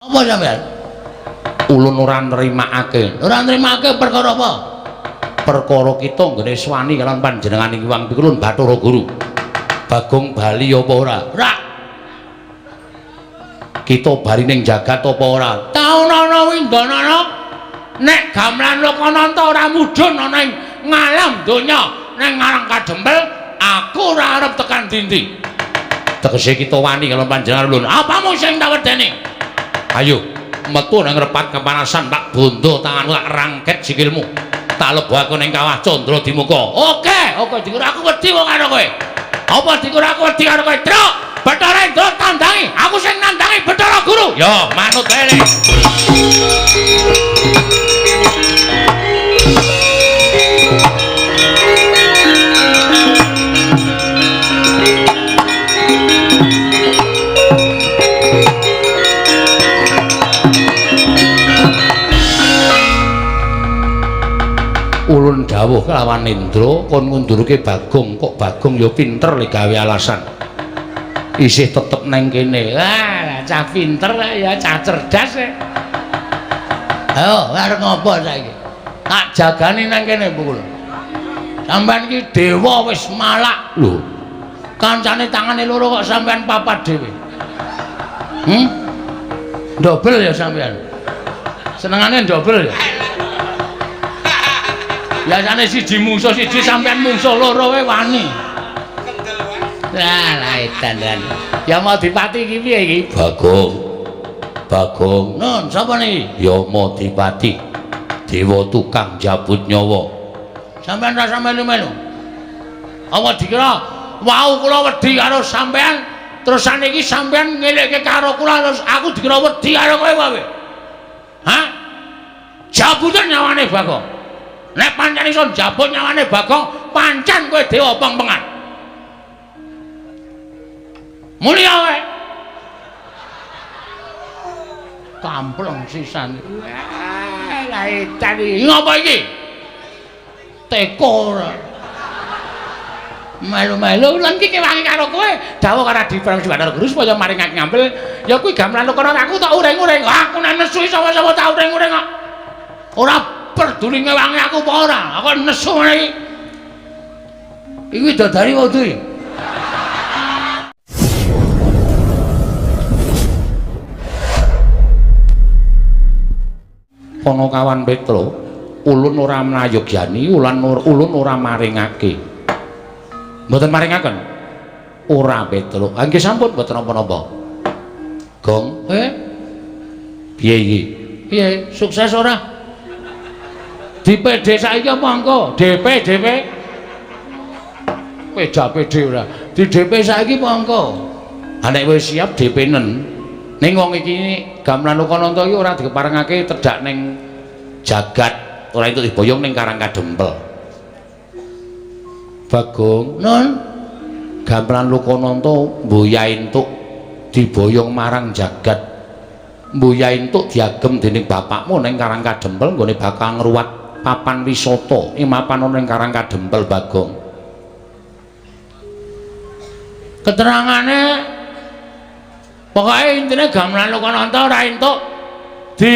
Apa sampean? Ulun ora nrimakake. Ora nrimakake perkara apa? Perkara kita nggone swani kalian panjenengan ing Wang Pikulun Bathara Guru. Bagong bali apa ora? Ora. Kita bali ning jagat apa ora? Taun-ana windanana nek gamelan Lokananta ora mudhun ana ing ngalam donya ning ngarang kadempel aku ora arep tekan dindi. Tegese kita wani kalian panjenengan ulun. Apamu sing tak wedeni? Ayo metu nang repat kepanasan tak bondo tanganmu tak rangket sikilmu. Tak lebokake ning kawah Candra Dimuka. Oke, dikur aku wedi wong karo kowe. Apa dikur aku wedi karo kowe? Truk, Bathara Indra tandangi. Aku sing nandangi Bathara Guru. Yo, manut wae. Ulun dawuh kelawan Indra kon ngundurke Bagong, kok Bagong ya pinter le gawe alasan. Isih tetep neng kene. Wah, cah pinter ya, cah cerdas. Ayo, arep ngopo saiki? Tak jagani nang kene pukul. Sampeyan iki dewa wis malak. Lho, Kancane tangane loro kok sampeyan papat dhewe. Dobel ya sampeyan. Senengane dobel ya. Biasane siji mungsuh siji sampean mungsuh loro wae wani. Lah edan. Ya mau dipati iki piye iki? Bagong. Nun, sapa niki? Ya Modipati. Dewa tukang jabut nyawa. Sampean rasa melu-melu. Apa dikira wau kula wedi karo sampean terus saniki sampean ngelekke karo kula terus aku dikira wedi karo kowe wae. Hah? Jabutan nyawane Bagong. Nek pancen iso jabut nyawane Bagong, pancen kowe dewa peng-pengan. Mulya wae. Kampleng sisan. Lah edan iki. Ngopo iki? Teko ora. Melu-melu lan iki kewangi karo kowe. Dawuh karo Diprang Bathara Guru supaya maringake ngambil. Ya kuwi gamelan Lokananta aku tak ureng-ureng. Aku nek nesu sapa-sapa tak ureng-ureng kok. Ora peduli ngewangi aku apa ora. Aku nesu ngene iki. Iki dadari wedhu iki. Ana kawan Petro, ulun ora mlayogyani, ulun ora maringake. Mboten maringaken. Ora Petro. Nggih sampun mboten napa-napa. Gong, piye iki? Piye? Sukses ora? DPD saiki apa engko? DP. PD ora. Di DP saiki apa engko? Nek wis siap DP-nen. Ning wong iki gamelan Lokananta iki ora dikeparengake tedhak ning jagat, ora entuk diboyong ning Karang Kadempel. Bagong, Nun, gamelan Lokananta mboya entuk diboyong marang jagat. Mboya entuk diagem dening bapakmu ning Karang Kadempel nggone bakal ngruwat papan wisata ing mapan ana ning Karang Kadempel Bagong. keterangane pokoke intine gamelan Lokananta ora entuk di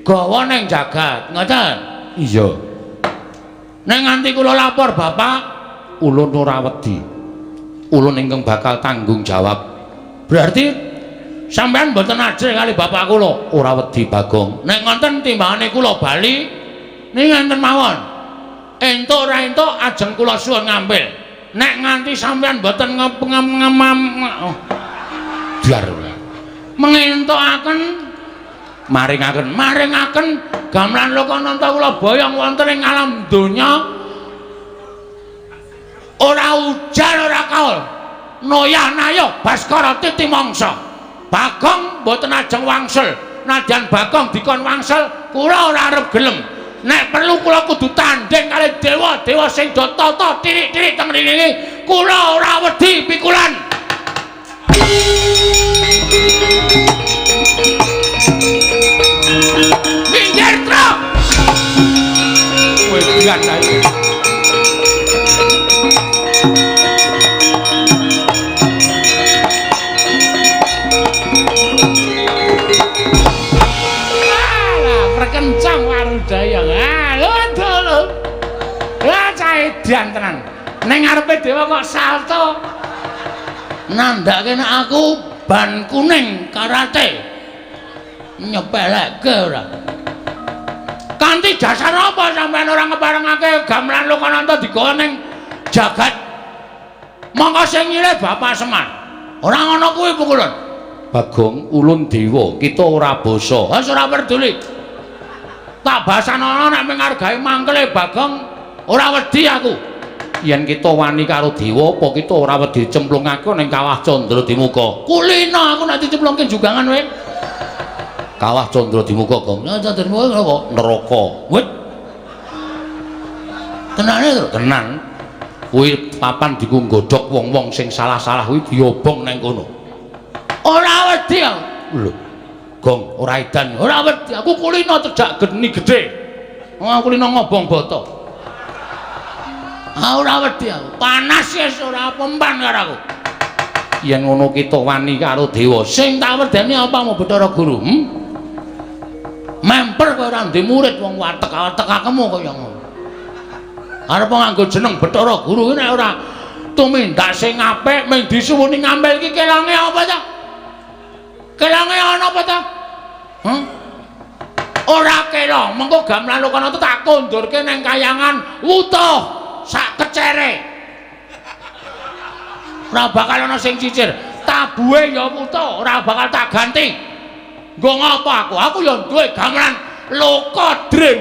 gawa ning jagat, ngoten? Iya. Nek nganti kula lapor Bapak, Ulun ora wedi. Ulun ingkang bakal tanggung jawab. berarti sampean mboten ajrih kali bapak kula. Ora wedi Bagong. Nek ngonten timbangane kula bali ning ngenten mawon. Entuk ora entuk ajeng kula suwun ngambil. Nek nganti sampean mboten Biar mengentukaken maringaken gamelan Lokananta kula boyong wonten ing alam donya. Ora ujan ora kaul. Noyah-nayah Baskara titi mangsa. Bagong mboten ajeng wangsul. Nadyan Bagong dikon wangsul, kula ora arep gelem. Nek perlu kula kudu tanding kali dewa-dewa sing do tata tirik-tirik teng mriki, kula ora wedi pikulan. Minggir truk. Kowe biasa iki. edan tenan. Ning ngarepe dewa kok salto. Nandake nek aku ban kuning karate. Nyepelekke ora. Kanthi dasar apa sampean ora ngeparengake gamelan Lokananta digawa ning jagat? Mongko sing nyilih Bapak Semar. Ora ngono kuwi pukulun. Bagong ulun dewa kita ora basa. Wis ora peduli. Tak basanono nek menghargai mangkele Bagong ora wedi aku. Yen kita wani karo dewa apa kita ora wedi cemplungake ning kawah Candra Dimuka. Kulino aku nek dicemplungke jugangan wae. Kawah Candra Dimuka, Gong. Lah Candra Dimuka apa? Neraka. Wit. Tenane to? Tenan. Kuwi papan diku nggodhog wong-wong sing salah-salah kuwi diobong nang kono. Ora wedi aku. Lho. Gong, ora edan. Ora wedi. Aku kulino cedhak geni gedhe. Wong aku kulino ngobong boto. Ora wedi aku. Panas wis ora pempan karo aku. Yen ngono kita wani karo dewa. Sing tak wedeni apa mau Bathara Guru? Memper kaya ora ndek murid wong watek-watek akemu kaya ngono. Arep nganggo jeneng Bathara Guru iki nek ora tumindak sing apik mung disuwuni ngambil iki kelange apa ta? Kelange ana apa ta? Ora kela, mengko gamelan Lokananta tak kondurke ning kayangan wutuh sak kecere. Ora bakal ana sing cicir. Tabuhe ya wutuh, ora bakal tak ganti. Nggo ngopo aku? Aku ya duwe gamelan Lokodrim.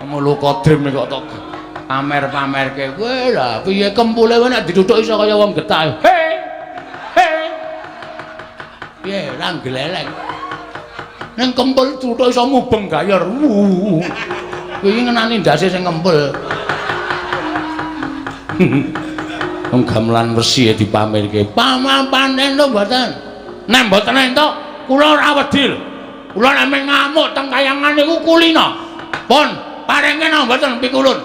Kamu Lokodrim kok tok pamer-pamerke kowe lha piye kempule kowe nek dituthuk iso kaya wong getah. He. Piye ra gleleng. Ning kempul tuthuk iso mubeng gayor. Kuwi ngenani ndase sing kempul. Wong gamelan wesi dipamerke. Paman-panen to mboten. Nek mboten entuk kula ora wedi. Kula nek ngamuk teng kayangan niku kulina. Pun paringke napa mboten pikulun.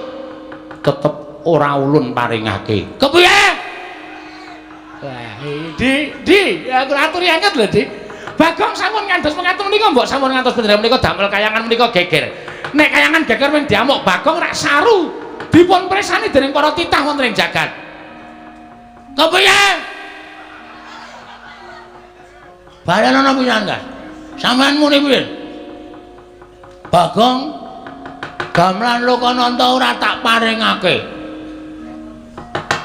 Tetep ora ulun paringake. Kepiye? Wah, Di, aku aturi angkat lho, Di. Bagong sampun ngantos mengatur menika mbok sampun ngantos bener menika damel kayangan menika geger. Nek kayangan geger men diamuk Bagong rak saru. Dipun presani dening para titah wonten ing jagat. Kepiye? Barana pinanggas. Sampeyan muni piye? Bagong gamelan Lokananta ora tak paringake.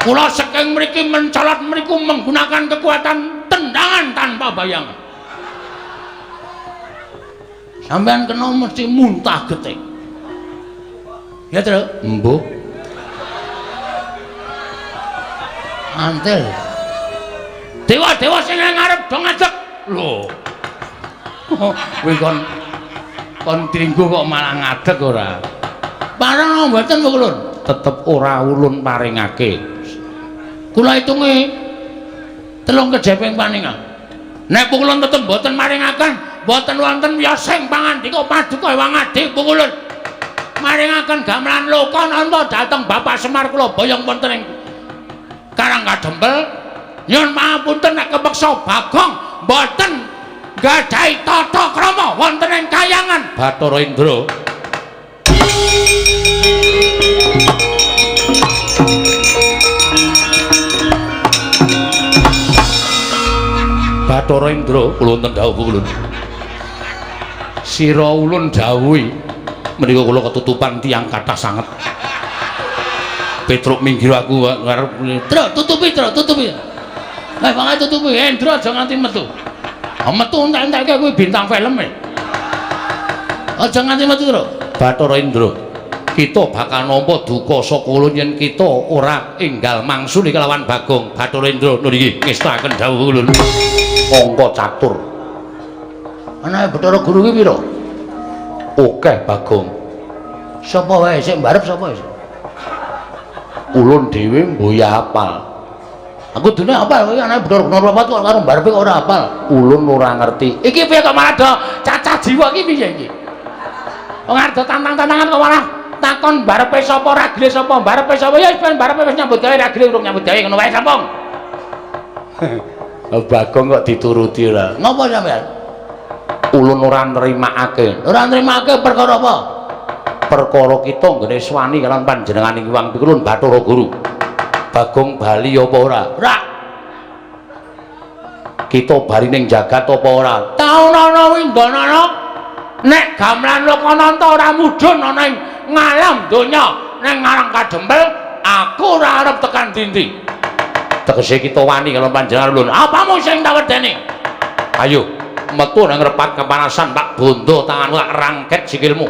Kula saking mriki mencolot mriku menggunakan kekuatan tendangan tanpa bayangan. Sampeyan kena mesti muntah getik. Ya, Tru? Mbuh. Antel. Dewa-dewa sing ngarep do ngajak. Lho. Kowe kon tinggu kok malah ngadeg ora. Parang mboten Kulun. Tetep ora ulun paringake. Kula hitunge 3 kejeping paningan. Nek Kulun tetep mboten maringaken, mboten wonten wiyosing pangandika paduka Hyang Adi Kulun. Maringaken gamelan Lokananta dhateng Bapak Semar kula boyong wonten ing Karang Kadempel. Nyuwun pangapunten nek kepeksa Bagong mboten gadhahi tata krama wonten ing kayangan Bathara Indra. Bathara Indra kula wonten dawuh Kulun. Sira ulun dawuhi menika kula ketutupan tiyang kathah sanget. Petruk minggir aku ngarep tutupi. Bangke tutupi Indra aja nganti metu. Metu entek-entekke kuwi bintang film e. Aja nganti metu, Tru. Bathara Indra, kita bakal nampa duka saka ulun yen kita ora enggal mangsuli kelawan Bagong. Bathara Indra niki ngestaken dawuh ulun. Angka catur. Anake Bathara Guru ki pira? Akeh Bagong. Sapa wae sing mbarep sapa wis? Ulun dhewe mboya apal. Aku dene apal kowe anake Bathara Guru Papat kok karo mbarepe kok ora apal. Ulun ora ngerti. Iki piye kok malah do cacah jiwa iki piye iki? Wong arep tantang-tantangan kok malah takon mbarepe sapa, ragile sapa, mbarepe sapa ya wis ben mbarepe wis nyambut gawe, ragile urung nyambut gawe ngono wae sampung. Bagong kok dituruti ora. Napa sampean? Ulun ora nrimakake. Ora nrimakake perkara apa? perkara kita nggone swani kalian panjenengan ing Hyang Pikulun Bathara Guru. Bagong bali apa ora? Ora. Kita bali ning jagat apa ora? Taunana Windanana. Nek gamelan Lokananta ora mudhun ana ing ngalam donya ning ngarang kadempel, aku ora arep tekan dindi. Tegese kita wani kalian panjenengan ulun. Apamu sing tak wedeni? Ayo metu nang repat kepanasan tak bondo tanganmu tak rangket sikilmu.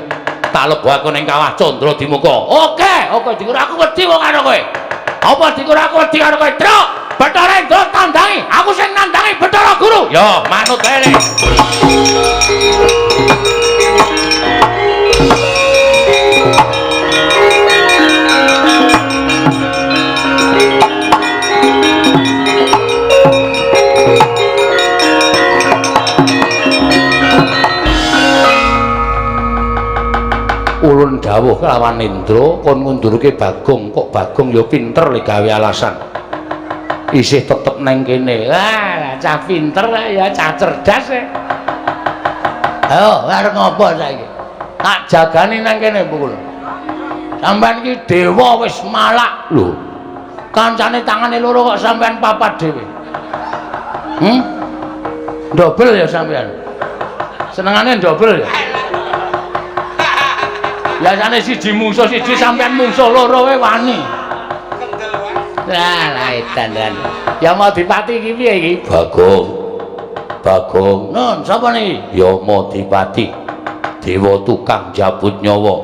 Tak lebokake ning kawah Candra Dimuka. Oke, dikira aku wedi wong karo kowe. Apa dikira aku wedi karo kowe? Truk, Bathara Indra tandangi. Aku sing nandangi Bathara Guru. Yo, manut wae. Ulun dawuh kelawan Indra kon ngundurke Bagong, kok Bagong ya pinter le gawe alasan. Isih tetep neng kene. Wah, cah pinter ya, cah cerdas ya. Ayo, arep ngopo saiki? Tak jagani nang kene pukul. Sampeyan iki dewa wis malak. Lho, Kancane tangane loro kok sampeyan papat dhewe. Dobel ya sampeyan. Senengane dobel ya. Biasane siji mungsuh siji sampeyan mungsuh loro wae wani. Lah edan. Ya mau dipati iki piye iki? Bagong. Nun, sapa niki? Ya Modipati. Dewa tukang jabut nyawa.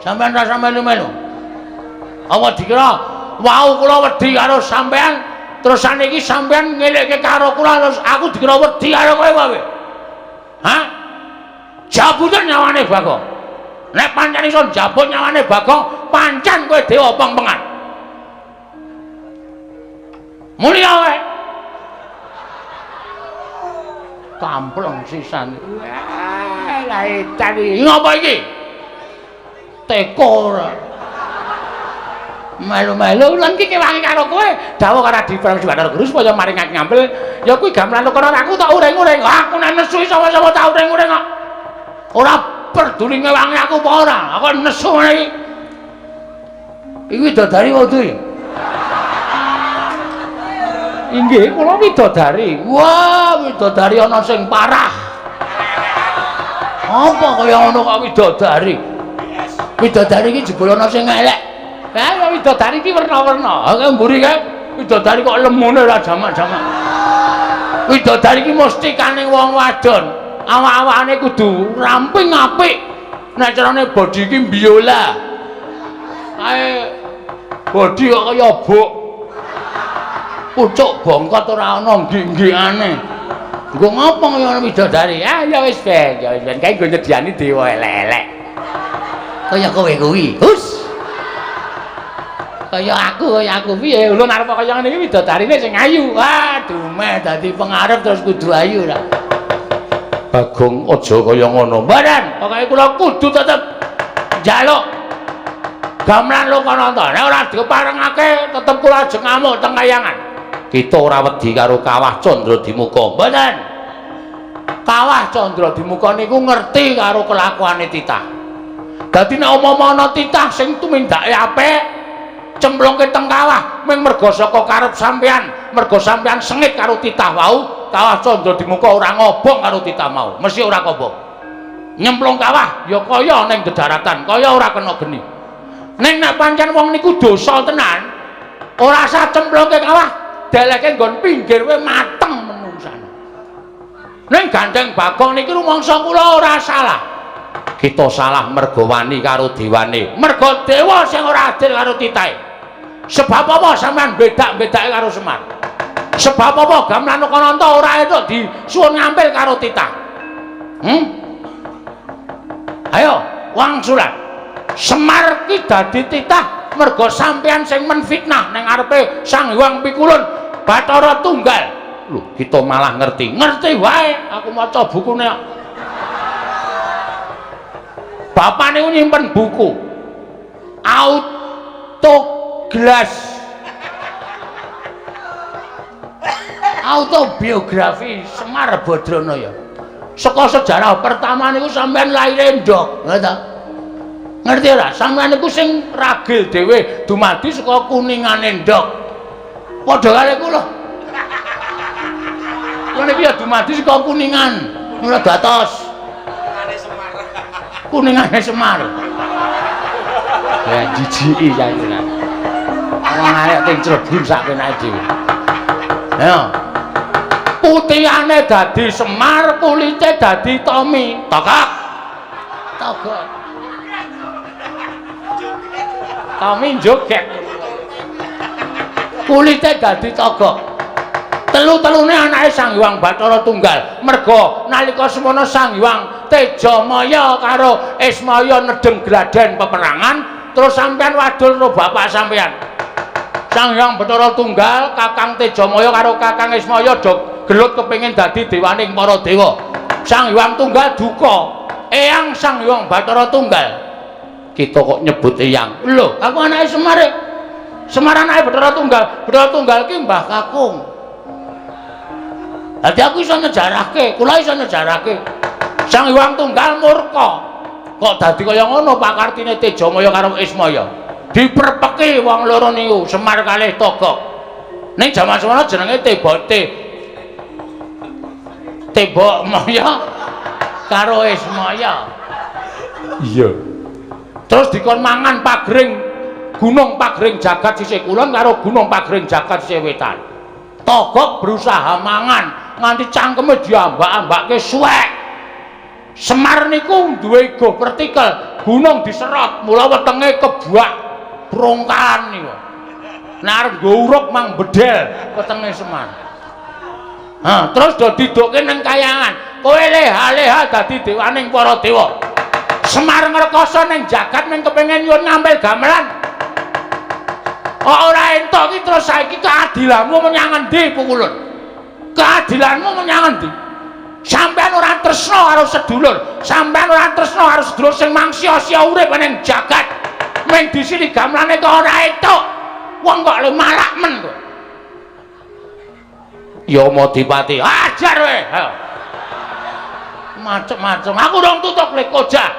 Sampeyan ra melu-melu. Apa dikira wau kula wedi karo sampeyan terus saniki sampeyan ngelekke karo kula terus aku dikira wedi karo kowe wae. Hah? Jabutan nyawane Bagong. Nek pancen iso jabut nyawane Bagong, pancen kowe dewa peng-pengan. Mulya wae. Kampleng sisan. Lah edan iki. Ngopo iki? Teko ora. Melu-melu lan iki kewangi karo kowe. Dawuh karo Adiprang Bathara Guru supaya maringake ngampil. Ya kuwi gamelan Lokananta aku tak uring-uring. Aku nek nesu sapa-sapa tak uring-uring kok. Ora peduli ngewangi aku apa ora. Aku nesu ngene iki. Iki widodari wonten iki. Inggih, kula widodari. Wah, widodari ana sing parah. Apa kaya ngono kok widodari? Widodari iki jebul ana sing elek. Ha, widodari iki werna-werna. Ha, mburi kae widodari kok lemune ora jamak-jamak. Widodari iki mesti kaning wong wadon. Awak-awakane kudu ramping apik. Nek carane bodi iki biola. Kae bodi kok kaya bok. Pucuk bongkot ora ana nggih-nggihane. Engko ngopo kaya widodari? Ah ya wis ben, kae nggo nyediani dewa elek-elek. Kaya kowe kuwi. Hus. Kaya aku piye? Ulun arep kaya ngene iki widodarine sing ayu. Wah, dumeh dadi pengarep terus kudu ayu ra. Bagong aja kaya ngono. Badan, pokoke kula kudu tetep njaluk gamelan Lokananta. Nek ora diparengake tetep kula ajeng ngamuk teng kayangan. Kita ora wedi karo kawah Candra Dimuka. Mboten. Kawah Candra Dimuka niku ngerti karo kelakuane titah. Dadi nek umpama ana titah sing tumindake apik, cemplungke teng kawah mung merga saka karep sampean, merga sampean sengit karo titah wau, kawah Candra Dimuka ora ngobong karo titah mau. Mesti ora kobong. Nyemplung kawah ya kaya ning dedaratan, kaya ora kena geni. Ning nek pancen wong niku dosa tenan, ora usah cemplungke kawah. Deleke nggon pinggir wae mateng menungsane. Ning gandeng Bagong niki rumangsa kula ora salah. Kita salah mergo wani karo dewane. Mergo dewa sing ora adil karo titahe. Sebab apa sampean bedak-bedake karo Semar? Sebab apa gamelan Lokananta ora entuk disuwun ngampil karo titah? Ayo, wangsulan. Semar ki dadi titah mergo sampean sing menfitnah ning ngarepe Sang Hyang Pikulun Bathara Tunggal. Lho, kita malah ngerti. Ngerti wae, aku maca bukune. Bapane nyimpen buku. Autoglas. Autobiografi Semar Badranaya. Saka sejarah pertama niku sampean laire ndok, ngono ta? Ngerti ora? Sampeyan iku sing ragil dhewe dumadi saka kuningane ndok. Padha karo kula. Kula niki ya dumadi saka kuningan. Mula dados kuningane Semar. Ya jijiki jangan. Wong arek ting Cirebon sak penake dhewe. Ya. Putihane dadi Semar, kulite dadi Tommy. Tokok. Tokok. Tommy joget. Kulite dadi togok. Telu-telune anake Sang Hyang Bathara Tunggal. Merga nalika semana Sang Hyang Tejamaya karo Ismaya nedeng gladen peperangan, terus sampean wadul karo bapak sampean. Sang Hyang Bathara Tunggal, Kakang Tejamaya karo Kakang Ismaya do gelut kepengin dadi dewaning para dewa. Sang Hyang Tunggal duka. Eyang Sang Hyang Bathara Tunggal. Kita kok nyebut eyang. Lho, aku anake Semar. Semar anake Bathara Tunggal. Bathara Tunggal ki Mbah Kakung. Dadi aku iso nyejarahke, kula iso nyejarahke. Sang Hyang Tunggal murka. Kok dadi kaya ngono pakartine Tejamaya karo Ismaya. Diperpeki wong loro niku, Semar kalih Togok. Ning jaman semana jenenge Tebok Maya karo Ismaya. Iya. Terus dikon mangan pagring Gunung Pagring Jagat sisih kulon karo Gunung Pagring Jagat sisih wetan. Togok berusaha mangan nganti cangkeme diambak-ambakke suwek. Semar niku duwe go partikel, gunung diserot, mula wetenge kebuak brongkahan niku. Nek arep nggo uruk mang bedel wetenge Semar. Terus do didukke ning kayangan. Kowe leha-leha dadi dewaning para dewa. Semar ngrekoso ning jagat ning kepengin nyuwun ngambil gamelan. Ora entuk iki terus saiki keadilanmu menyang endi Pukulun? Keadilanmu menyang endi? Sampeyan ora tresna karo sedulur, sampeyan ora tresna karo sedulur sing mangsia-sia urip ning jagat. Ming disini gamelane kok ora entuk. Wong kok le malak men kok. Ya Modipati, ajar kowe. Macem-macem. Aku dong tutuk le koja.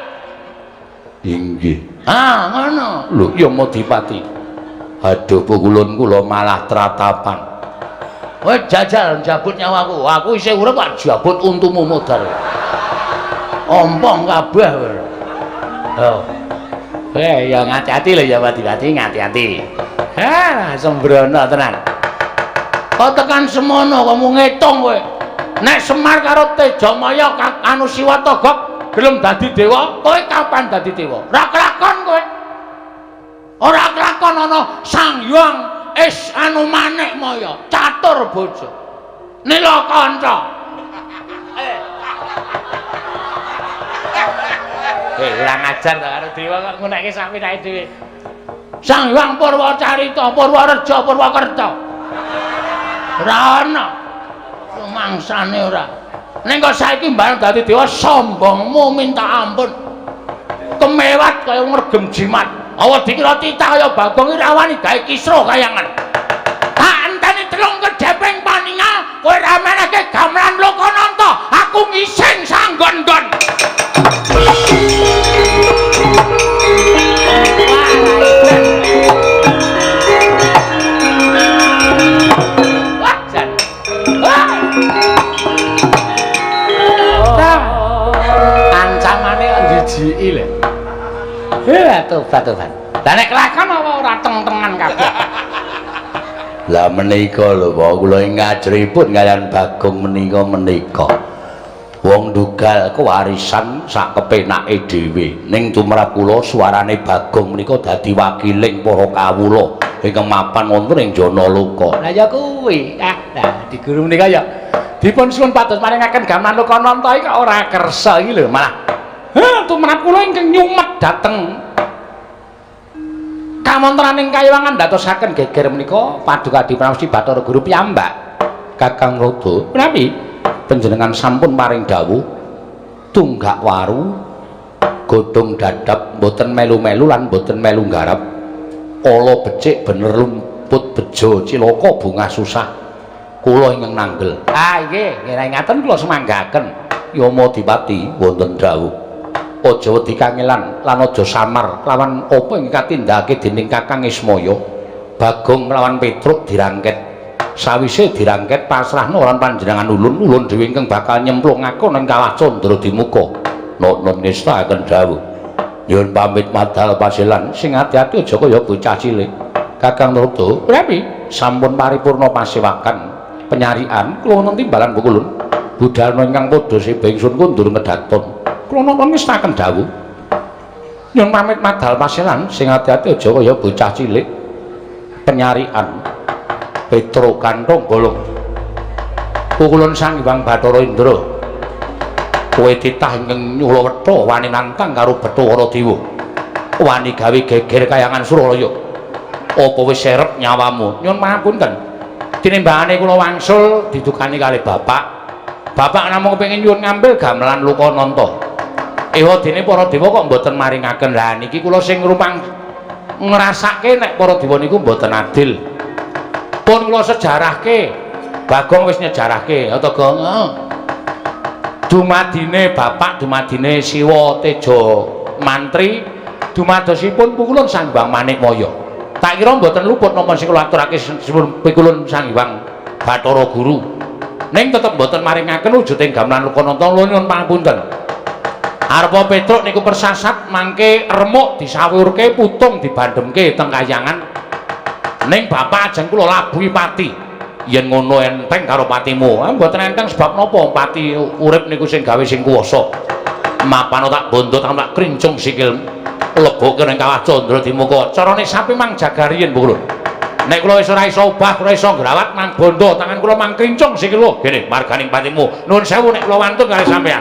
Inggih. Ngono. Lho, ya Modipati. Aduh Pukulun kula malah tratapan. Kowe jajal njabut nyawaku. Aku isih urip kok jabut untumu modal. Ompong kabeh kowe. Ya ngati-ati lho ya Modipati, ngati-ati. Sembrono tenan. Kok tekan semono kok mung ngitung kowe. Nek Semar karo Tejamaya anu Siwa Togok gelem dadi dewa, kowe kapan dadi dewa? Ora kelakon kowe. Ora kelakon ana Sang Hyang anu Manikmaya, catur bojo. Nilakanca. Ora ngajar to karo dewa kok ngunekke sapinake dhewe. Sang Hyang Purwacarita, Purwareja, Purwakerta. Ora ana. Mangsane ora. Ning kok saiki mbareng dadi dewa sombongmu minta ampun. Kemewat kaya ngregem jimat. Awa dikira titah kaya Bagong Irawani gawe kisra kayangan. Tak enteni telung kedheping paningal, kowe ra meneke gamelan Lokananta, aku ngising sanggon-gon. Ancamane njijiki lho. Tobat. Lah nek kelakon apa ora teng-tengan kabeh. Lah menika lho kula ngajaripun kalian Bagong menika. Wong Dugal kewarisan sak kepenake dhewe. Ning tumrap kula suarane Bagong menika dadi wakiling para kawula ingkang mapan wonten ing Janaloka. Lah ya kuwi. Nah, di guru menika ya dipun suwun pados maringaken gamelan Lokananta iki ora kersa iki lho malah. Tumrap kula ingkang nyumet dhateng kamontraning kayangan ndadosaken geger menika paduka diprawesti Bathara Guru piyambak. Kakang Rada, menawi panjenengan sampun paring dawuh tunggak waru godhong dadap mboten melu-melu lan mboten melu nggarap. Ala becik bener lumput bejo cilaka bungah susah. Kula ingkang nanggel. Nggih, ngaten kula semanggaken. Ya Modipati wonten dawuh. aja wedi kangelan lan aja samar lawan apa ing katindakake dening Kakang Ismaya. Bagong lawan Petruk dirangket. Sawise dirangket pasrahna lan panjenengan ulun-ulun dhewe ingkang bakal nyemplungake nang kawah Candra Dimuka. Nun ngestaken dawuh. Nyuwun pamit madal pasilan sing ati-ati aja kaya bocah cilik. Kakang Narada, prami sampun paripurna pasewakan penyarian kula wonten timbalan Bukulun. Budalna ingkang padha seba ingsun kundur ngedaton. Kula nun ngestaken dawuh. Nyuwun pamit madal pasilan sing ati-ati aja kaya bocah cilik. Penyarian Petro kantong bolong Pukulun Sang Hyang Bathara Indra kowe titah ingkang nyula wetha wani nantang karo Bathara Dewa wani gawe geger kayangan Suralaya apa wis serep nyawamu nyuwun pangapunten tinimbangane kula wangsul didukani kalih bapak namung kepengin nyuwun ngambil gamelan Lukananta ewa dene para dewa kok mboten maringaken lah niki kula sing rumang ngrasake nek para dewa niku mboten adil. Pun kula sejarahke. Bagong wis nyejarahke, ta Gong. Dumadine bapak, dumadine Siwa Teja Mantri, dumadosipun Pukulun Sang Hyang Manikmaya. Tak kira mboten luput napa sing kula aturake sipun Pukulun Sang Hyang Bathara Guru. Ning tetep mboten maringaken wujuding gamelan Lukananta nyuwun pangapunten. Arepa Petruk niku persasat mangke remuk disawurke putung dibandemke teng kayangan ning bapak ajeng kula labuhi pati yen ngono enteng karo patimu mboten enteng sebab napa pati urip niku sing gawe sing kuwasa mapano tak bondo tak krincung sikil lebokke ning kawah Candra Dimuka carane sapi mang jagariyen Bu Kulun nek kula wis ora iso obah ora iso ngrawat mang bondo tangan kula mang krincung sikil lho gene marganing patimu nuwun sewu nek kula wantun kalih sampeyan.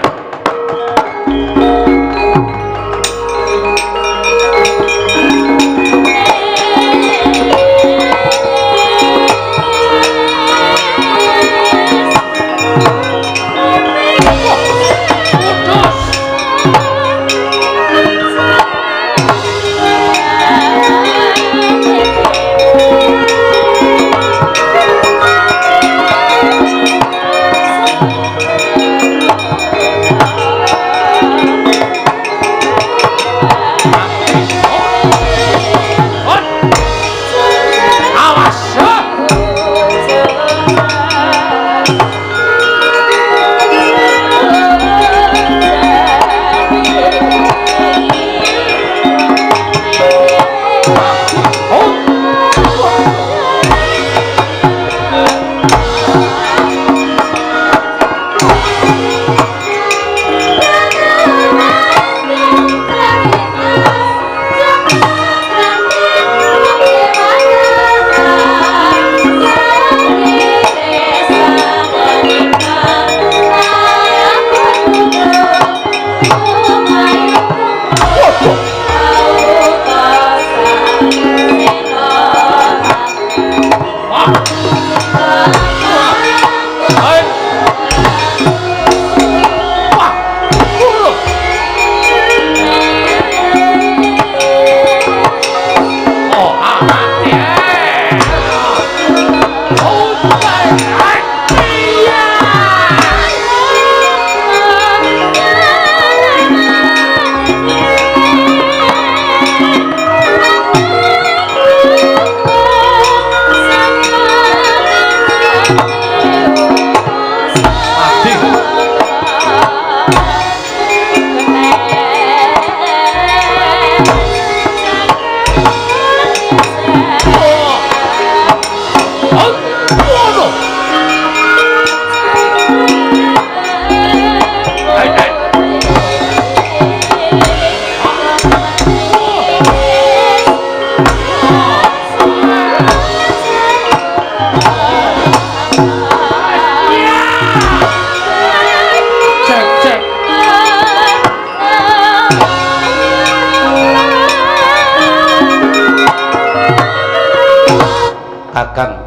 Kakang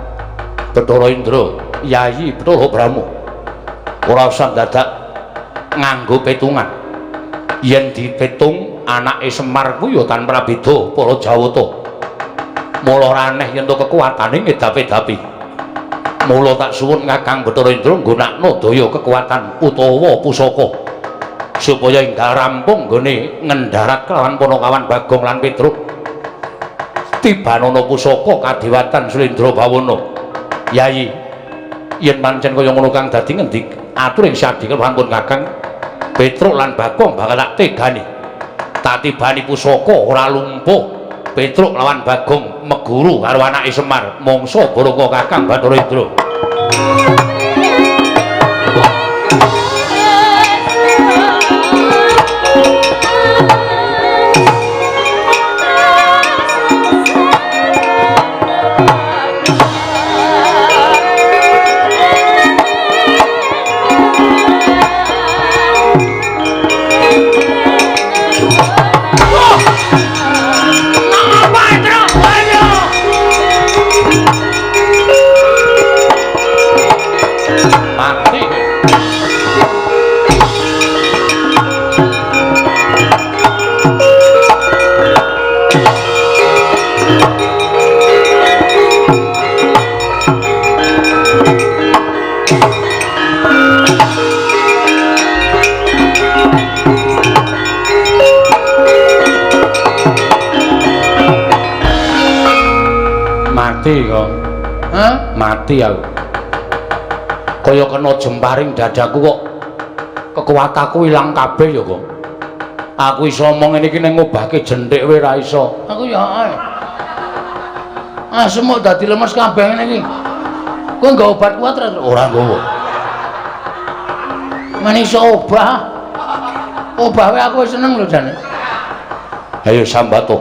Bathara Indra Yayi Bathara Brahma ora usah dadak nganggo petungan yen dipetung anake Semar ku ya tanpa beda para Jawata mula ora aneh yen to kekuatane ngedapi-dapi mula tak suwun Kakang Bathara Indra nggunakno daya kekuatan utawa pusaka supaya enggal rampung nggone ngendarat kelawan Punakawan Bagong lan Petruk tibanana pusaka kadewatan Slendra Bawana. Yayi yen pancen kaya ngono kang dadi ngendi atur ing sadhi kelawan Kakang Petruk lan Bagong bakal tak tegani tak tibani pusaka ora lumpuh. Petruk lawan Bagong meguru karo anake Semar mangsa Baraka Kakang Bathara Indra. Mati kok. Hah? Mati aku. Kaya kena jemparing dadaku kok. Kekuatanku ilang kabeh ya kok. Aku iso omong ngene iki ning ngobahke jenthik wae ra iso. Aku ya ae. Semuk dadi lemes kabeh ngene iki. Kowe nggo obat kuat ra? Ora nggowo. Men iso obah. Obah wae aku wis seneng lho jane. Ayo Sambato.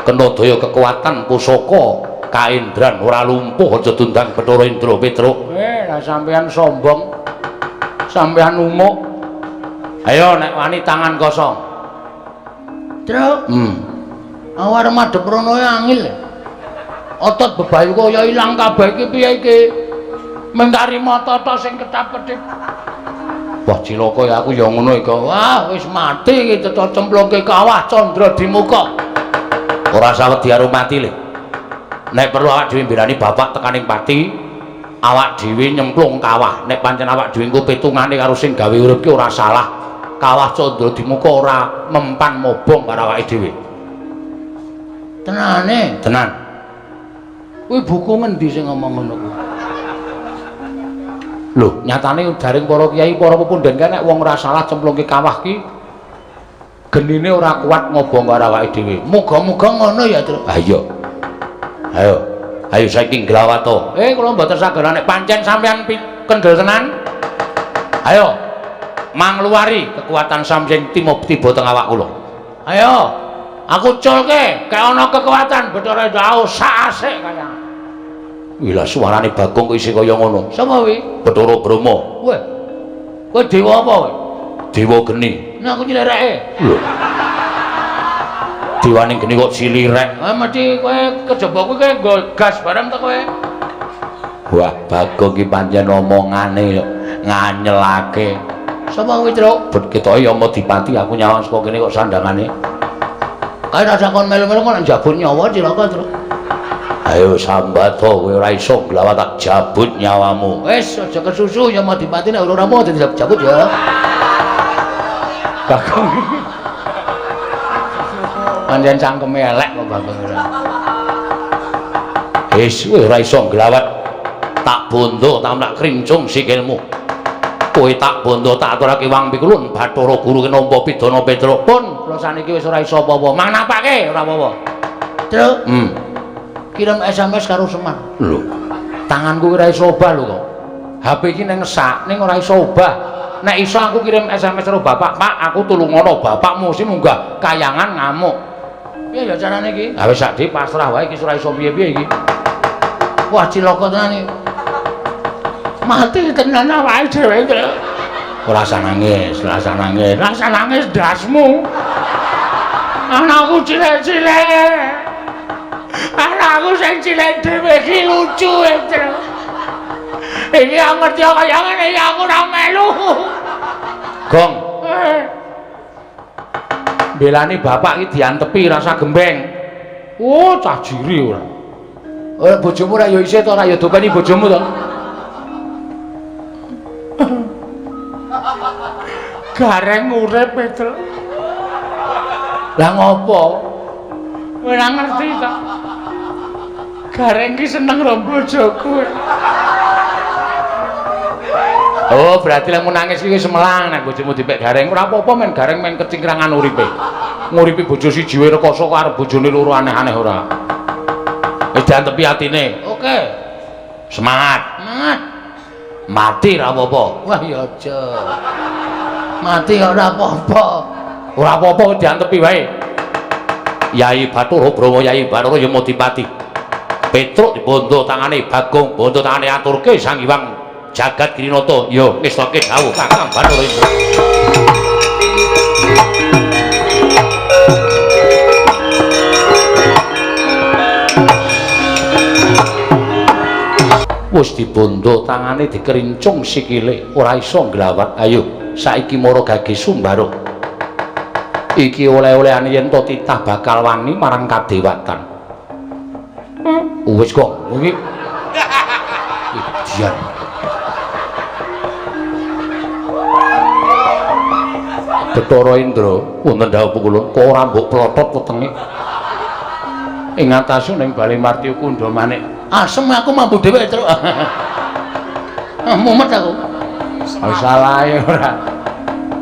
Kena daya kekuatan pusaka Kaendran ora lumpuh aja tundang Bathara Indra Petruk. Lah sampean sombong. Sampean umuk. Ayo nek wani tangan kosong. Truk. Awar madhep rono angel. Otot bebayu kaya ilang kabeh iki piye iki? Mentari mata ta sing ketap-ketip. Wah cilaka ya aku ya ngono iki. Wah wis mati iki cecok cemplungke kawah Candra di muka. Ora sawedi karo mati le. Nek perlu awak dhewe mbelani bapak tekaning pati, awak dhewe nyemplung kawah. Nek pancen awak dhewe engko petungane karo sing gawe urip ki ora salah. Kawah Candra di muka ora mempan mobong karo awake dhewe. Tenane? Tenan. Kuwi buku ngendi sing ngomong ngono kuwi? Lho, nyatane daring para kiai, para pepundhen nek wong ora salah cemplungke kawah ki genine ora kuat ngobong karo awake dhewe. Muga-muga ngono ya, Tru. Ha iya. Ayo saiki nglawato. Kula mboten saged nek pancen sampean kendel tenan. Ayo. Mangluari kekuatan samsing tiba teng awak kula. Ayo. Aku culke, kayak ana kekuatan Bathara Indra sak-asik kaya. Wila suarane Bagong kok isih kaya ngono. Sapa kuwi? Bathara Brahma. Weh. Kowe dewa apa kowe? Dewa geni. Nek aku nylereke. Lho. Dewaning geni kok cilirek. Mesti kowe kejaba kuwi nggo gas bareng ta kowe? Wah, Bagong ki pancen omongane nganyelake. Sapa kuwi, Truk? Bet ketoke ya Madipati aku nyawang saka kene kok sandangane. Kae rasa kon melu-melu kok njabut nyawa cilaka, Truk. Ayo Sambato kowe ora iso glawat tak jabut nyawamu. Wis aja kesusu ya Madipati nek ora mau dadi jabut ya. Bagong. Pancen cangkeme elek kok Bagong ora. Wis kowe ora iso glawat tak bondo tak krincung sikilmu. Kowe tak bondo tak aturake wang pikulun Bathara Guru nampa pidana Petruk. Pun kula saniki wis ora iso apa-apa. Mang napake ora apa-apa. Truk. Kirim SMS karo Semar. Lho, tanganku ora iso obah lho kok. HP iki ning ngesak, ning ora iso obah. Nek iso aku kirim SMS karo bapak, Pak, aku tulungono bapakmu sing munggah kayangan ngamuk. Piye ya carane iki? Ha wis sak pasrah wae iki ora iso piye-piye iki. Wah, cilaka tenan iki. Mati tenan awake dhewe. Ora usah nangis, ora usah nangis. Rasa nangis dasmu. Anakku cilik-cilik. Anakku sing cilik dhewe iki lucu itu. Iki aku ngerti kaya ngene iki aku ora melu. Gong. Belani bapak iki diantepi rasa gembeng. Oh, cah jiri ora. Ora bojomu ora ya isih to ora ya dopeni bojomu to. Gareng urip itu. Lah ngopo? Ora ngerti ta. Gareng ki seneng karo bojoku. Oh, berarti lamun nangis iki wis melang nek bojomu dipek gareng. Ora apa-apa men gareng men kecingkrangan uripe. Nguripi bojo siji wae rekoso karo bojone loro aneh-aneh ora. Wis diantepi atine. Oke. Semangat. Semangat. Mati ora apa-apa. Wah ya aja. Mati ora apa-apa. Ora apa-apa diantepi wae. Yai Bathara Brahma Yai Bathara Yamadipati. Petruk dibondo tangane Bagong, bondo tangane aturke Sang Hyang Jagat Kirinata. Ya ngestoke dawuh Kakang Bathara Indra. Wis dibondo tangane dikerincung sikile ora iso nglawat. Ayo saiki mara gage Sumbara. Iki oleh-olehan yen to titah bakal wani marang kadewatan. Wis kok iki. Dian. Bathara Indra wonten dawuh pukulun kok ora mbok plotot wetenge. Ing ngatasé ning Bali Marti Kundha manik. Asem aku mampu dhewe, Truk. Mumet aku. Salah ya ora.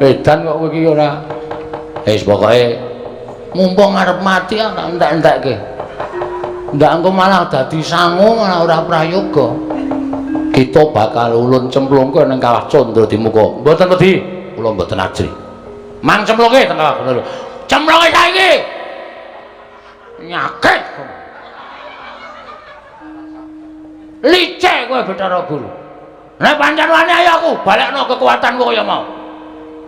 Edan kok kowe iki ora. Wis pokoke mumpung arep mati tak entek-entekke. Ndak engko malah dadi sangu malah ora prayoga. Kita bakal ulun cemplungke ning Kawah Candra Dimuka. Mboten wedi, kula mboten ajri. Mang cemplungke teng Kawah Candra. Cemplungke saiki. Nyakit. Licik kowe Bathara Guru. Nek pancen wani ayo aku balekno kekuatanku kaya mau.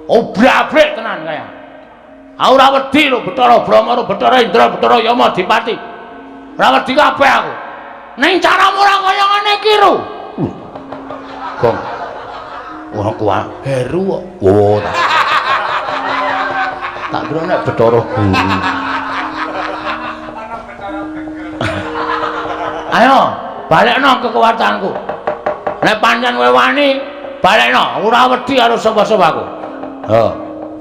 Obrak-abrik tenan kaya. Ora wedi lho Bathara Brahma, Bathara Indra, Bathara Yamadipati. Ora wedi kabeh aku. Ning caramu ora kaya ngene iki lho. Gong. Ora kuat heru kok. Oh. Tak kira nek Bathara Guru. Ayo, balekno kekuatanku. Nek pancen kowe wani, balekno. Ora wedi karo sapa-sapaku. Heeh.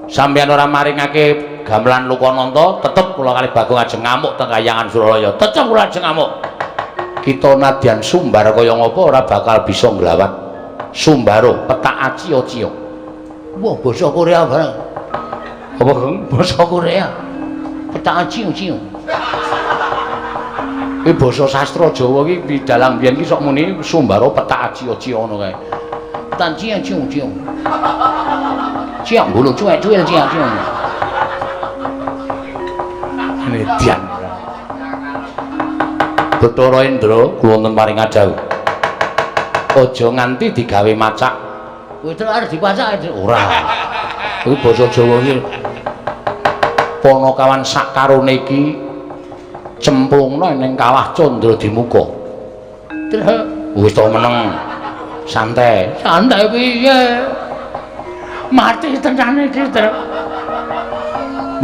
Sampeyan ora maringake gamelan Lokananta, tetep kula kalih Bagong ajeng ngamuk teng Kahyangan Suralaya. Tetep kula ajeng ngamuk. Kita nadyan sumbar kaya ngapa ora bakal bisa nglawat. Sumbara petak aciya-ciya. Wah, basa Korea bareng. Apa, Geng? Basa Korea. Petak aciya-ciya. Iki basa sastra Jawa iki pidalang biyen iki sok muni Sumbara petak aciya-ciya ngono kae. Tan ciya-ciya. Ciang bulu cuek-cuek ciang-ciang. Nedyan. Bathara Indra kula wonten paring dawuh. Aja nganti digawe macak. Kowe terus arep dipacak ora. Kuwi basa Jawa iki. Panakawan sak karone iki cemplungna ning Kawah Candra Dimuka. Terus wis to meneng. Santai. Santai piye? Mati tenan iki, Truk.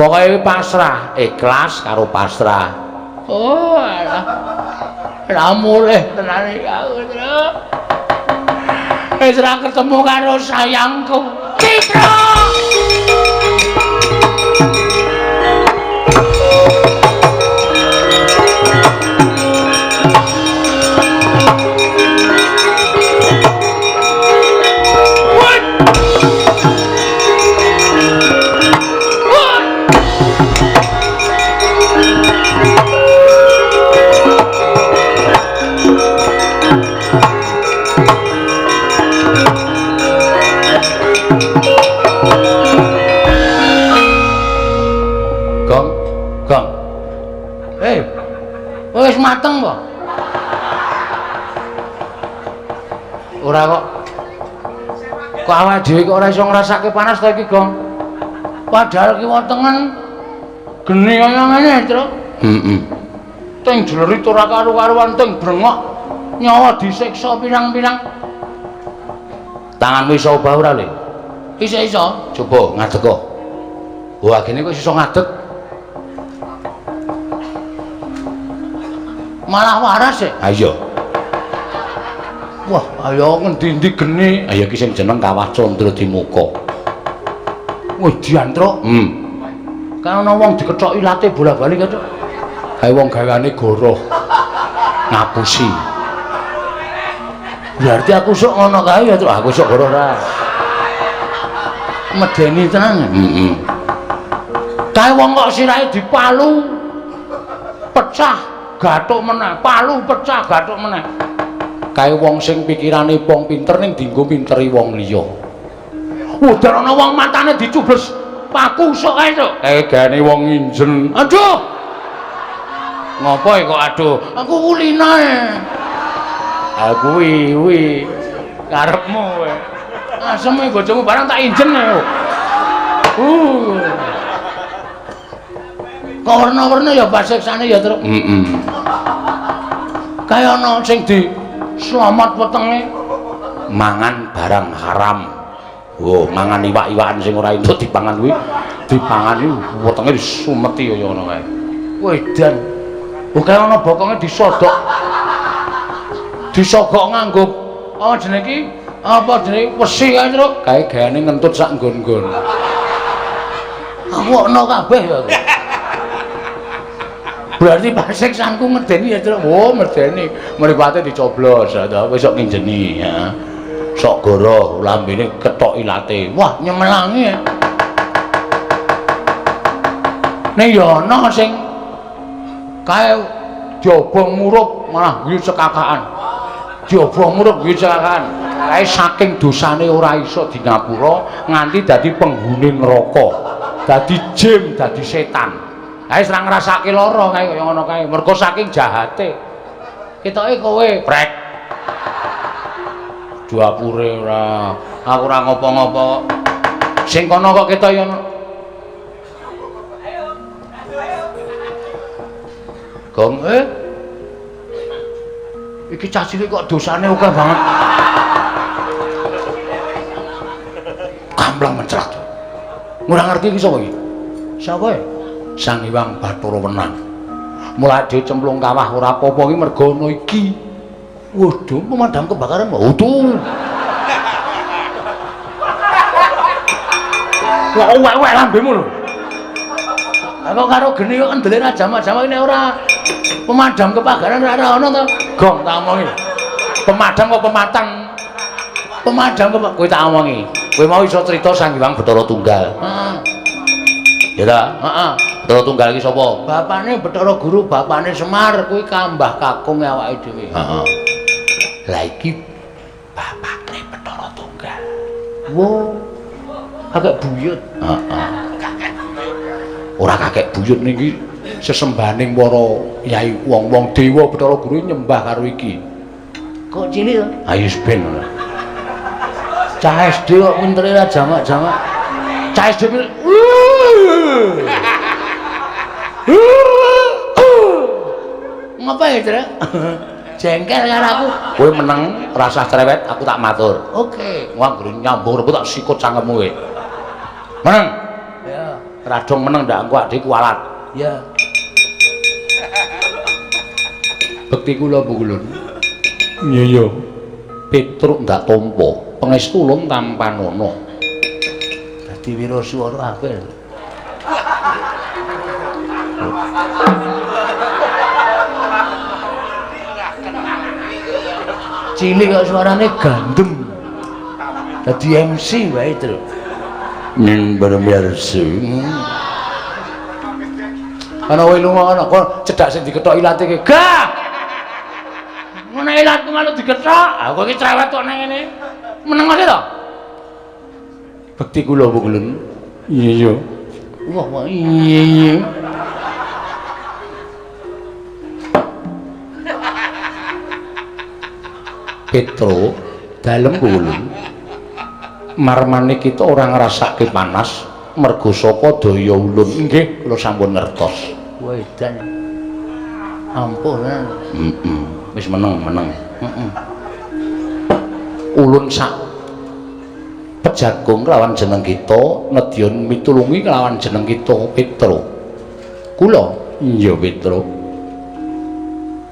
Pokoke pasrah, ikhlas karo pasrah. Oh, alah. Ra mulih tenan iki aku, Truk. Wis ra ketemu karo sayangku. Citra. Wis mateng po? Ora kok. Kok awake dhewe kok ora iso ngrasake panas ta iki, Gong? Padahal ki wonten geni kaya ngene, Truk. Heeh. Teng jlerit ora karu-karuan teng brengok. Nyawa disiksa pirang-pirang. Tanganmu iso obah ora, Le? Iso. Coba ngadeg kok. Wah, gene kok iso ngadeg. Malah waras sih. Ayo. Wah, ayo ngendi-endi geni. Ayo ki sing jeneng Kawah Candra Dimuka. Wih diantruk. Kan ana wong dikethok ilate bolak-balik kok. Kae wong gaweane goroh. Ngapusi. Berarti aku sok ngono kae ya, Truk. Aku sok goroh ra. Medeni tenan. Kae wong kok sirahe dipalu. Pecah, gathuk meneh. Palu pecah, gathuk meneh. Kae wong sing pikirane wong pinter ning dienggo pinteri wong liya. Udan ana wong matane dicubles paku sok kae, Truk. Kae gane wong injen. Aduh. Ngopo kok aduh? Aku kulinae. Aku kuwi karepmu kowe. Aseme bojomu barang tak injen kok. Kok warna-warna ya pasiksane ya, Truk. Kaya ana sing di slamet wetenge mangan barang haram. Oh, mangan iwak-iwakan sing ora entuk dipangan kuwi, dipangan iki wetenge disumeti kaya ngono kae. Wedan. Oh, kaya ana bokonge disodok. Disogok nganggo apa jenenge iki? Apa jenenge wesi kae, Truk? Kae gaane ngentut sak nggon-nggon. Aku ono kabeh ya. Berarti pasiksanku ngedeni ya, Truk. Oh, medeni. Mripate dicoblos, ta wis sok nginjeni ya. Sok goroh, lambene ketok ilate. Wah, nyemelangi ya. Nek ya ana sing kae diobong murup malah guyu cekakaan. Diobong murup guyu cekakaan. Kae saking dosane ora iso di ngapura nganti dadi penghuni neraka. Dadi jin, dadi setan. Kae serang ngrasake lara kae kaya ngono kae. Mergo saking jahate. Ketoke kowe brek. Duapure ora. Aku ora ngopo-ngopo. Sing kono kok ketok ya. Gong iki cah cilik kok dosane akeh banget. Kamplang mencrat. Ora ngerti iki sapa iki? Sapa iki? Sang Hyang Bathara Wenang. Mulai dhewe cemplung kawah ora apa-apa iki mergo ana iki. Waduh, pemadam kebakaran. Waduh. Kok ewek lambemu lho. Kok karo geni kok endele ra jamak-jamak ini ora pemadam kebakaran ora ana to. Gong tak omongi. Pemadam kok pematang. Pemadam kok kowe tak omongi. Kowe mau iso crita Sang Hyang Bathara Tunggal. Heeh. Ya ta? Heeh. Bathara Tunggal iki sapa? Bapane Bathara Guru, bapane Semar, kuwi kambah kakung awake dhewe. Heeh. Lah iki bapane Bathara Tunggal. Wo. Kakek buyut. Heeh. Ora kakek buyut niki sesembahaning para yai wong-wong dewa Bathara Guru nyembah karo iki. Kok cilik to? Ayo ben. Cah SD kok pintere ra jamak-jamak. Cah SD ngapa ya, Truk? Jengkel karo aku. Kowe meneng rasah cerewet, aku tak matur. Oke. Wong guru nyambung rebut tak sikut cangkemmu kowe. Meneng. Ya. Radong meneng ndak engko adek kualat. Ya. Bekti kula bukulun. Iya iya. Petruk ndak tampa, pangestu ulun tampanono. Dadi wiraswara apel. Cilik kok suarane gandem. Dadi MC wae, Truk. Bermiarsu. Ana wae lunga ana kok cedhak sing dikethok ilate ki. Gah. Ngono ilatku malu dikethok. Aku iki cerewet kok nang ngene. Meneng ae to. Bekti kula bukulun. Iya iya. Wah iya iya. Petro dalem bukulun. Marmane kita ora ngrasake panas mergo saka daya ulun. Nggih, kula sampun ngertos. Wedan. Ampun. Wis meneng. Ulun sak pejagung kelawan jeneng kita, nedyan mitulungi kelawan jeneng kita Petro. Kula, iya Petro.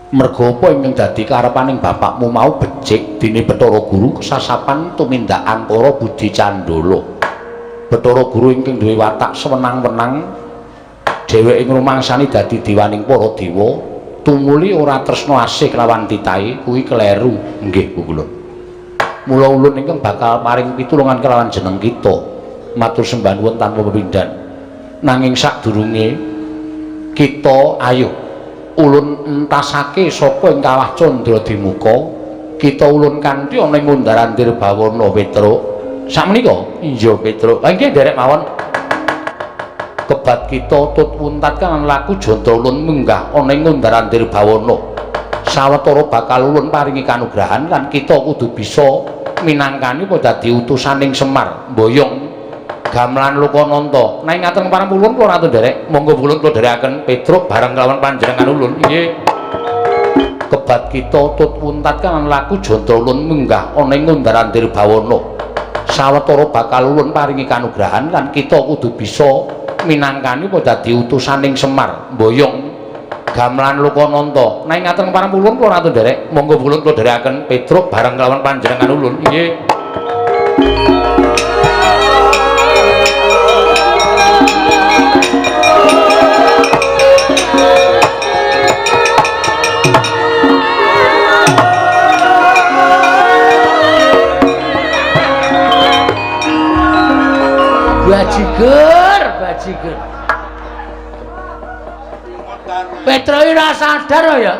Mergo apa ingkang dadi karepaning bapakmu mau becik dene Bathara Guru kesasapan tumindakan para Budi Candala. Bathara Guru ingkang duwe watak sewenang-wenang dheweke ngrumangsani dadi diwaning para dewa tumuli ora tresna asih kelawan titahe kuwi kleru nggih Bu kula. Mula ulun ingkang bakal paring pitulungan kelawan jeneng kita matur sembah nuwun tanpa pepindhan. Nanging sadurunge kita ayo ulun entasake sapa ing kawah Candra Dimuka kita ulun kanthi ana ing Ngundaran Dirbawana Petruk. Sakmenika iya Petruk. Ha nggih derek mawon. Kebat kita tut wuntat kan laku janta ulun munggah ana ing Ngundaran Dirbawana. Sawetara bakal ulun paringi kanugrahan lan kita kudu bisa minangkani apa dadi utusaning Semar mboyong gamelan Lokananta. Nanging ngaten paramulun kula ratun derek, monggo ulun kula derekaken Petruk bareng kelawan panjenengan ulun. Nggih. Kebat kita tut wuntat kan laku janta ulun munggah ana ing Ngundaran Dirbawana. Sawetara bakal ulun paringi kanugrahan lan kita kudu bisa minangkani apa dadi utusaning Semar mboyong gamelan Lokananta. Nanging ngaten paramulun kula ratun derek, monggo ulun kula derekaken Petruk bareng kelawan panjenengan ulun. Nggih. Bajigur. Petruk iki ora sadar ya.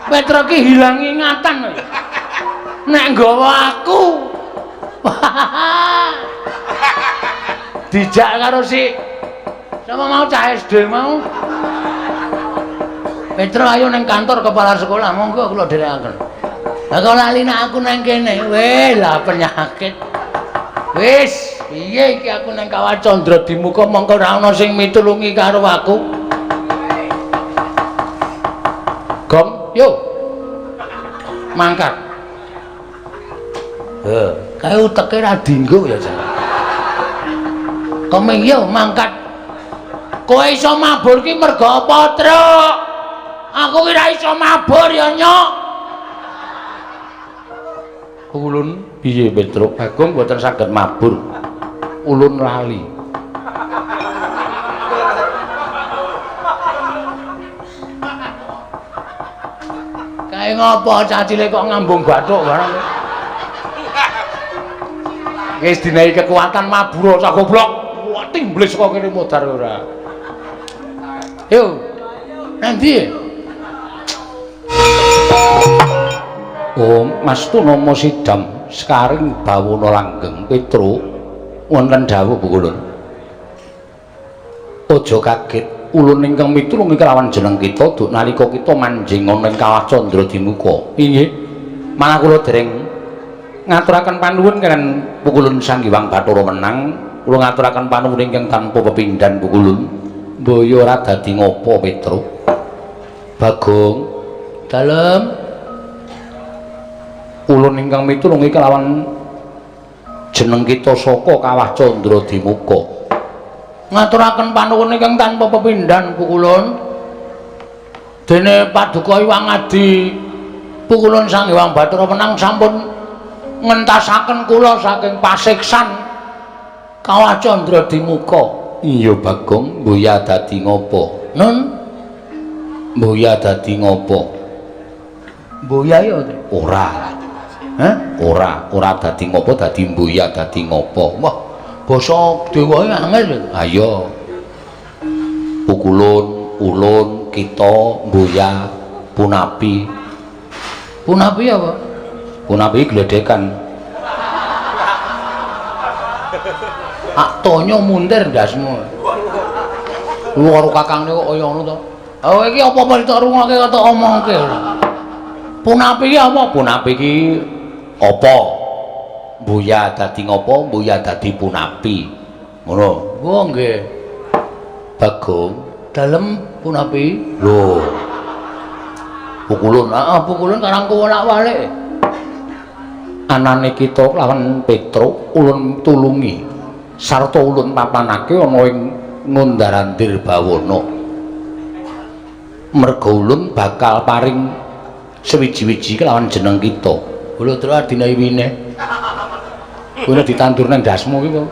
Petruk iki hilang ingatan ya. Nek nggawa aku. Dijak karo si sama mau cah SD mau. Petruk ayo nang kantor kepala sekolah monggo kula dherekaken. Lah kok lali nek aku nang kene. Weh, lah penyakit. Wis, piye iki aku nang Kawah Candra Dimuka mongko ora ana sing mitulungi karo aku. Gom, yo. Mangkat. Kae uteke ra dinggo ya, Jan. Komeng yo mangkat. Kowe iso mabur ki mergo apa, Truk? Aku ki ra iso mabur ya, Nyok. Ulun piye Petruk? Bagong mboten saged mabur. Ulun lali. Kae ngopo cacile kok ngambung bathuk barang. Wis dinehi kekuatan mabur sak goblok. Timblis kok kene modar ora. Yo. Nanti. Mas Tunama Sidam sekaring bawana langgeng Petruk wonten dawuh Bu Kulun. Aja kaget ulun ingkang mitulungi kelawan jeneng kita duk nalika kita manjing ana ing Kawah Candra Dimuka. Inggih. Malah kula dereng ngaturaken panuwun kaliyan Bu Kulun Sanghyang Bathara Menang. Kula ngaturaken panuwun ingkang tanpa pepindhan Bu Kulun. Mbaya ora dadi ngopo Petruk. Bagong dalem ulun ingkang mitulungi kelawan jeneng kita saka Kawah Candra Dimuka. Ngaturaken panuwun ingkang tanpa pepindhan Bu Kulun. Dene Paduka Hyang Adi Bu Kulun Sanghyang Bathara Menang sampun ngentasaken kula saking pasiksan Kawah Candra Dimuka. Iya Bagong, mboya dadi ngopo? Nun. Mboya dadi ngopo? Mboya ya ora. Hah? Ora dadi ngopo dadi mboya dadi ngopo. Wah, basa dewa angel. Ayo. Pukulun, ulun, kita, mboya, punapi. Punapi apa? Punapi gledekan. Tonyo muntir ndasmu. Lu karo kakangne kok kaya ngono to. Oh iki apa-apa ditok rungokke kata omongke. Punapi iki apa? Punapi iki apa? Mboya dadi ngopo? Mboya dadi punapi. Ngono. Oh nggih. Bagong, dalem punapi? Lho. Pukulun, pukulun karang kuwolak-walik. Anane kita lawan Petruk ulun tulungi. Sarta ulun papanake ana ing Ngundaran Dirbawana. Merga ulun bakal paring sewiji-wiji kelawan jeneng kita. Lho terus dina iwine. Kuwi ditandur nang dasmu iki kok.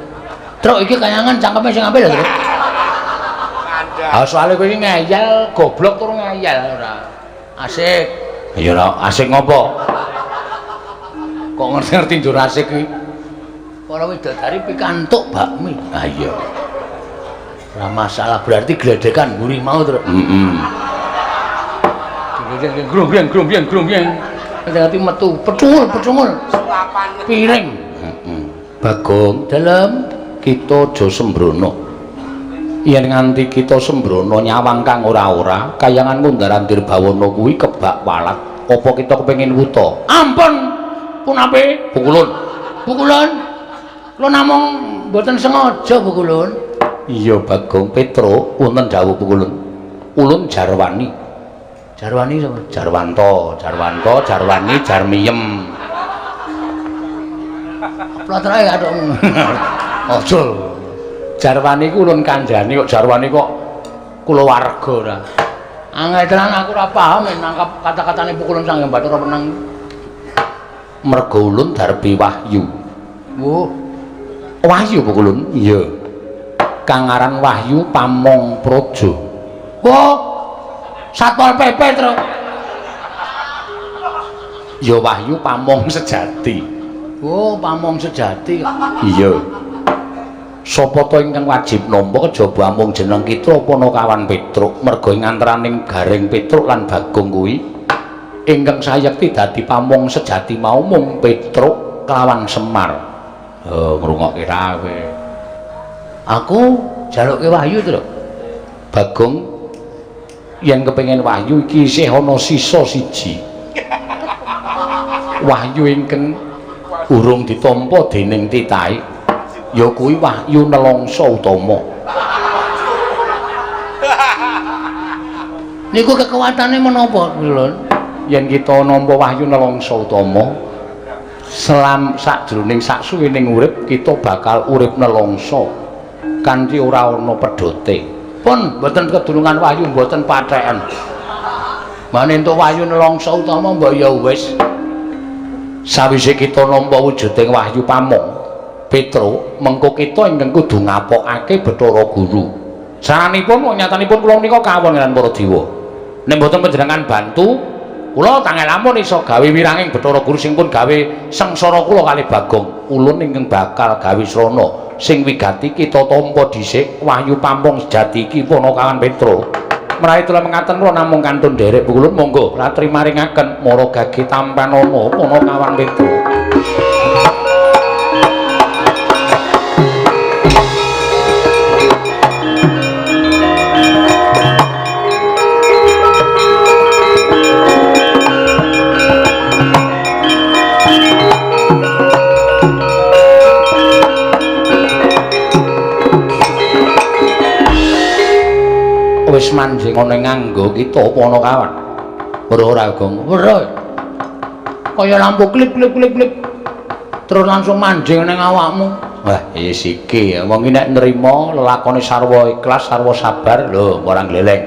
Truk iki kayangan cangkeme sing apik lho, Truk. Ah soalé kowe iki ngeyel, goblok tur ngeyel ora. Asik. Ya ora asik ngopo? Kok ngerti-ngerti njur asik iki. Para widodari pikantuk bakmi. Ah iya. Ora masalah berarti gledekan mburi mau, Truk. Heeh. Grombyeng. Hati-hati metu, pecungul. Piring. Heeh. Bagong, Dalem kita aja sembrono. Yen nganti kita sembrono nyawang kang ora-ora, kayangan Kundarandir Bawana kuwi kebak walat. Apa kita kepengin wuta? ampun. Punape? Pukulun. Pukulun. Kula namung mboten sengaja pukulun. Iya Bagong Petro, wonten dawuh pukulun. Ulun Jarwani. Jarwani sapa? Jarwanto, Jarwani, Jarmiyem. Platrae atuk. Aja. Jarwani ku ulun kandhani kok Jarwani kok kulawarga ora. Angel tenan aku ora paham nangkap kata-katane pukulun Sang Hyang Bathara Penang. Merga ulun Darbi Wahyu. Oh, Wahyu pukulun? Iya. Kang aran Wahyu Pamong Praja. wah. Satpol PP, Truk. Ya Wahyu Pamong sejati. Oh, pamong sejati. Iya. Sapa to ingkang wajib nampa kejaba amung jeneng kita Panakawan Petruk merga ing antaraning Garing Petruk lan Bagong kuwi ingkang sayekti dadi pamong sejati mau mung Petruk kelawan Semar. Ngrungokke ra kowe. Aku jaluke Wahyu, Truk. Bagong yen kepengin wahyu iki isih ana sisa siji. Wahyu ingkang urung ditampa dening titahe ya kuwi Wahyu Nelangsa Utama. Niku kekuatane menapa, Lun? Yen kita nampa Wahyu Nelangsa Utama sakjroning saksuwening urip kita bakal urip nelangsa kanthi ora ana pedhote. Pun mboten kedulungan Wahyu, mboten patheken. Mane entuk Wahyu Nelangsa Utama mbok ya wis. Sawise kita nampa wujuding Wahyu Pamong Petro, mengko kita ingkang kudu ngapokake Bathara Guru. Saranipun wong nyatanipun kula menika kawon kaliyan para dewa. Nek mboten panjenengan bantu, kula tangel lamun iso gawe wiranging Bathara Guru sing pun gawe sengsara kula kalih Bagong. Ulun ingkang bakal gawe srana sing wigati kita tampa dhisik Wahyu Pamong sejati iki Panakawan Petro. Menawi kula mengaten kula namung kantun nderek pukulun monggo ratri maringaken Mara Gage Tampanana Panakawan Petro. Wis manjing ana nganggo kita Panakawan. Ora Gong. Ora. Kaya lampu klip. Terus langsung manjing ning awakmu. Wah, yes iki. Wong iki nek nrimo lelakone sarwa ikhlas, sarwa sabar, lho ora gleleng.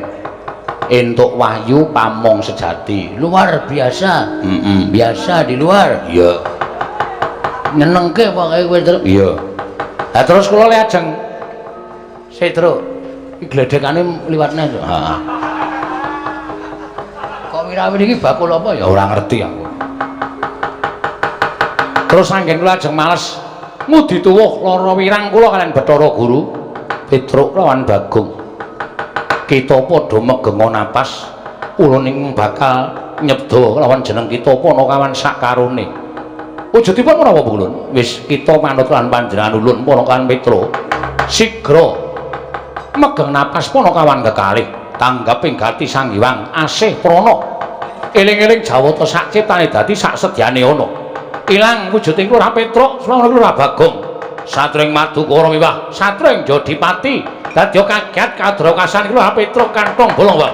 Entuk Wahyu Pamong sejati. Luar biasa. Biasa di luar. Iya. Nyenengke pokoke kowe, Truk. Iya. Lah terus kula le ajeng. Sik, Truk. Iki gledekane liwatne, Truk. Heeh. Kok wirawin iki bakul apa ya? Ora ngerti aku. Terus saking kula ajeng males ngudi tuwuh lara wirang kula kaliyan Bathara Guru Petruk lawan Bagong. Kita padha megenga napas ulun ing bakal nyebda lawan jeneng kita Panakawan sakarone. Wujudipun menapa ulun? Wis kita manut lan panjenengan ulun Panakawan Petro. Sigra megeng napas Panakawan kekalih tanggaping gati Sang Hyang asih prana. Eling-eling Jawata sak ciptane dadi sak sedyane ana. Ilang wujuding Lurah Petruk saha Lurah Bagong. Satring Madukara miwah satring Jodipati dadi kaget kadrakasan Lurah Petruk kantong bolong wae.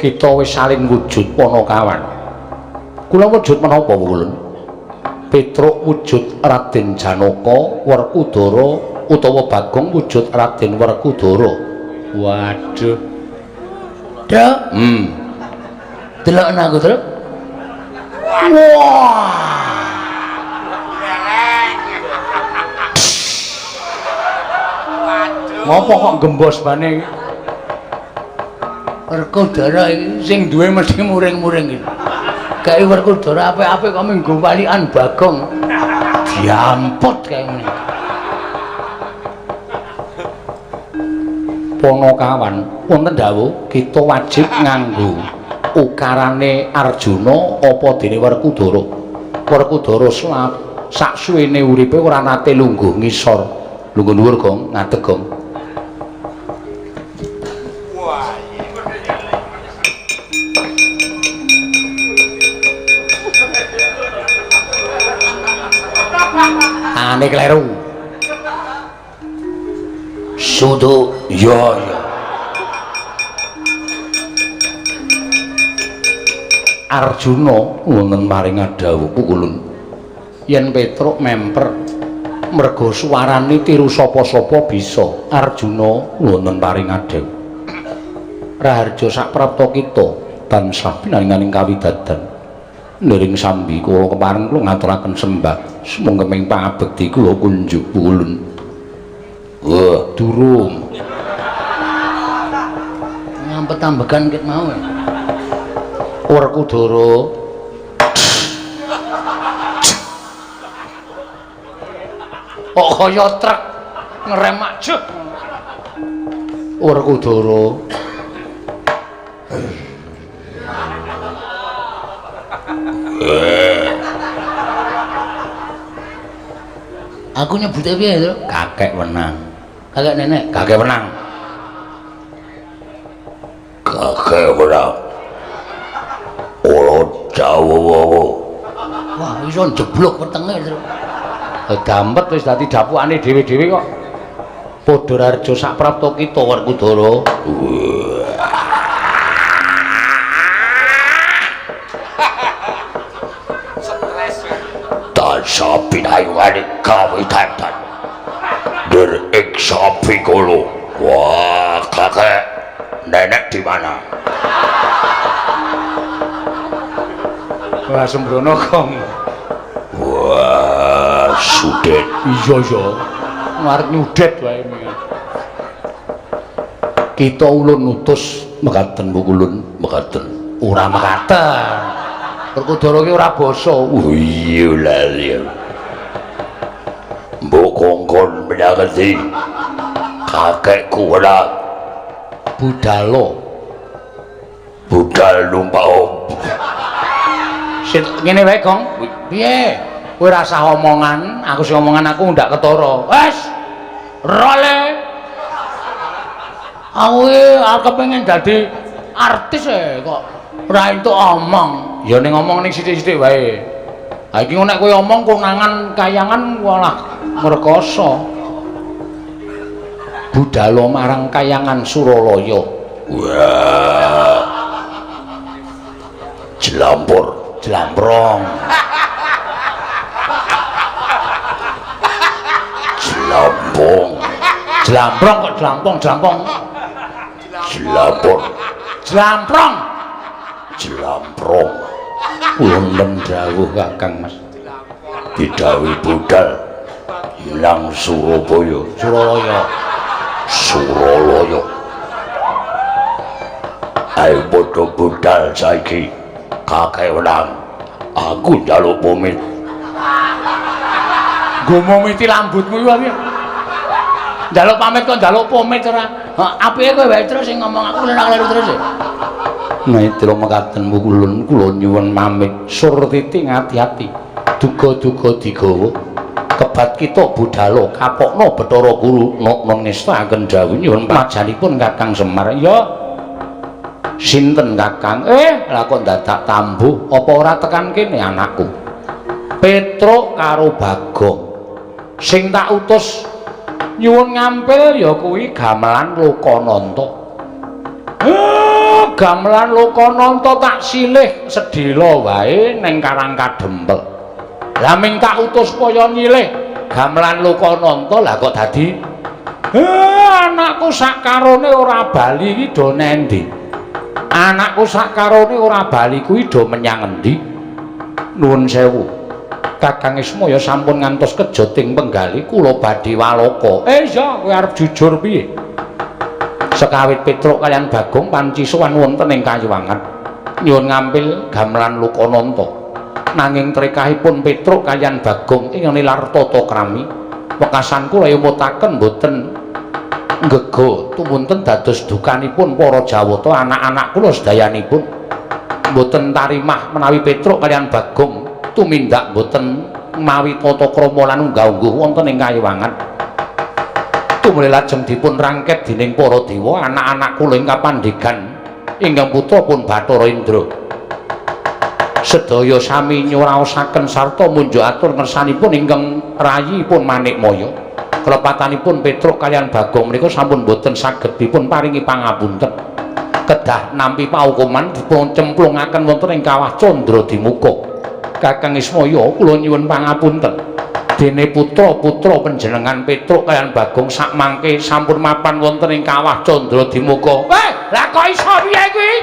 kita wis salin wujud Panakawan. Kula wujud menapa kula? Petruk wujud Raden Janaka, Werkudara utawa Bagong wujud Raden Werkudara. Waduh. Dek. Delokna aku, Truk. Wah. Ngopo kok gembos bane iki? Werkudara iki sing duwe mesti muring-muring iki. Kae Werkudara apik-apik kok minggu walikan Bagong. Diampot kae ngene. Panakawan wonten dawuh kita wajib nganggo ukarane Arjuna apa dene Werkudara. Werkudara sak suwene uripe ora nate lungguh ngisor. Lungguh dhuwur, Gong, ngadeg, Gong. Ane kleru. Sudu Iya. Arjuna wonten maring dawuh pukulun. Yen Petruk memper merga suwarane tiru sapa-sapa bisa. Arjuna wonten maring dawuh. Raharja saprapta kita tansah pinaringaning kawidadan. Nering sambi kula kepareng kula ngaturaken sembah sumangga ming pangabekti kula kunjuk ulun. Wah, durung. Ngampet tambegan ket mau. Werkudara. Kok kaya truk ngerem ajeg. Werkudara. Aku nyebute piye, Tru? Kakek wenang. Kakek nenek. Kakek wenang. Kakek wenang. Ora Jawa. Wah, iso jeblok wetenge, Tru. Dampet wis dadi dapukane dhewe-dhewe kok. Padha Raharja saprapta kita Werkudara. Sapi ayuane kawidadan der ing sapi kula. Wah, kakek nenek di mana? Wah, sembrono, Gong. Wah, sudet. Iya. Arep nyudet wae iki. Kita ulun utus mekaten Bu Kulun, mekaten. Ora mekaten. Werkudara ki ora basa. Oh iya lali. Mbok kongkon menangati kakekku ora Budalo. budal numpak om. Sing ngene wae, Gong. Piye? Kowe ora usah omongan, aku sing omongan aku ndak ketara. Wes. Role. Aku kepengin dadi artis kok ora entuk omong. Ya ning ngomong ning sithik-sithik wae. Ha iki nek kowe omong konangan kayangan walah merkoso. Budalo marang kayangan Suralaya. Wah. Jelambrong. Jlambrong kok jlampong. Jelambrong. Wonten dawuh Kakang Mas. Didhawuhi budal ilang Suralaya. Ayo padha budal saiki. Kakek wenang. Aku njaluk pamit. Nggo momiti lambutmu iki wae. Njaluk pamit kok njaluk pamit ora. Apike kowe wae terus sing ngomong aku lha kleru terus. Maitra mekaten kulun kula nyuwun pamit. Surtiti ngati-ati. Duga-duga digawa. Kebat kita budalo kapokno Bathara Guru non ngestaken dawuh nyuwun pajanipun Kakang Semar. Ya. Sinten Kakang? Lah kok dadak tambuh apa ora tekan kene anakku? Petruk karo Bagong. Sing tak utus nyuwun ngampil ya kuwi gamelan Lokananta. gamelan Lokananta tak silih sedhela wae ning Karang Kadempel. Lah ming tak utus supaya nyilih gamelan Lokananta lah kok dadi anakku sakarone ora bali iki do nendi. Anakku sakarone ora bali kuwi do menyang endi? Nuwun sewu. Kakang Ismaya sampun ngantos kejoting penggali kula badhe waloka. Iya, kowe arep jujur piye? Sekawit Petruk kaliyan Bagong panci sowan wonten ing Kayuwangan nyuwun ngampil gamelan Lokananta. Nanging trekahipun Petruk kaliyan Bagong ing nilar tata krami wekasan kula yumutaken boten ngego tumunten dados dukanipun para Jawata anak-anak kula sedayanipun boten tarimah menawi Petruk kaliyan Bagong tumindak boten mawi tata krama lan unggah-ungguh wonten ing Kayuwangan. Tumuli lajeng dipun rangket dening para dewa anak-anak kula ing kapandhegan ingkang putra pun Bathara Indra. Sedaya sami nyuraosaken sarta munjuk atur ngersanipun ingkang rayipun Manikmaya. Kelepatanipun Petruk kaliyan Bagong menika sampun boten saged dipun paringi pangapunten. Kedah nampi paukuman dipun cemplungaken wonten ing kawah Candra Dimuka. Kakang Ismaya kula nyuwun pangapunten. Dene putra-putra panjenengan Petruk kaliyan Bagong sak mangke sampun mapan wonten ing kawah Candra Dimuka. Lah kok iso piye kuwi?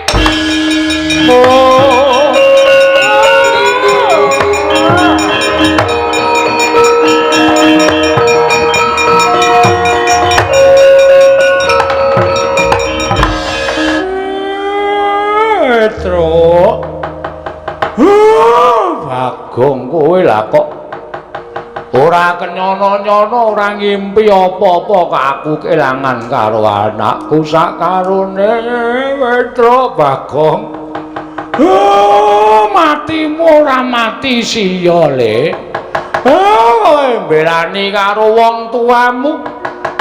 Petruk. Bagong kowe lah kok ora kenyono-nyono ora ngimpi apa-apa kok aku kelangan karo anakku sakarone Petruk Bagong. Matimu ora mati siya le. Kowe mbelani karo wong tuamu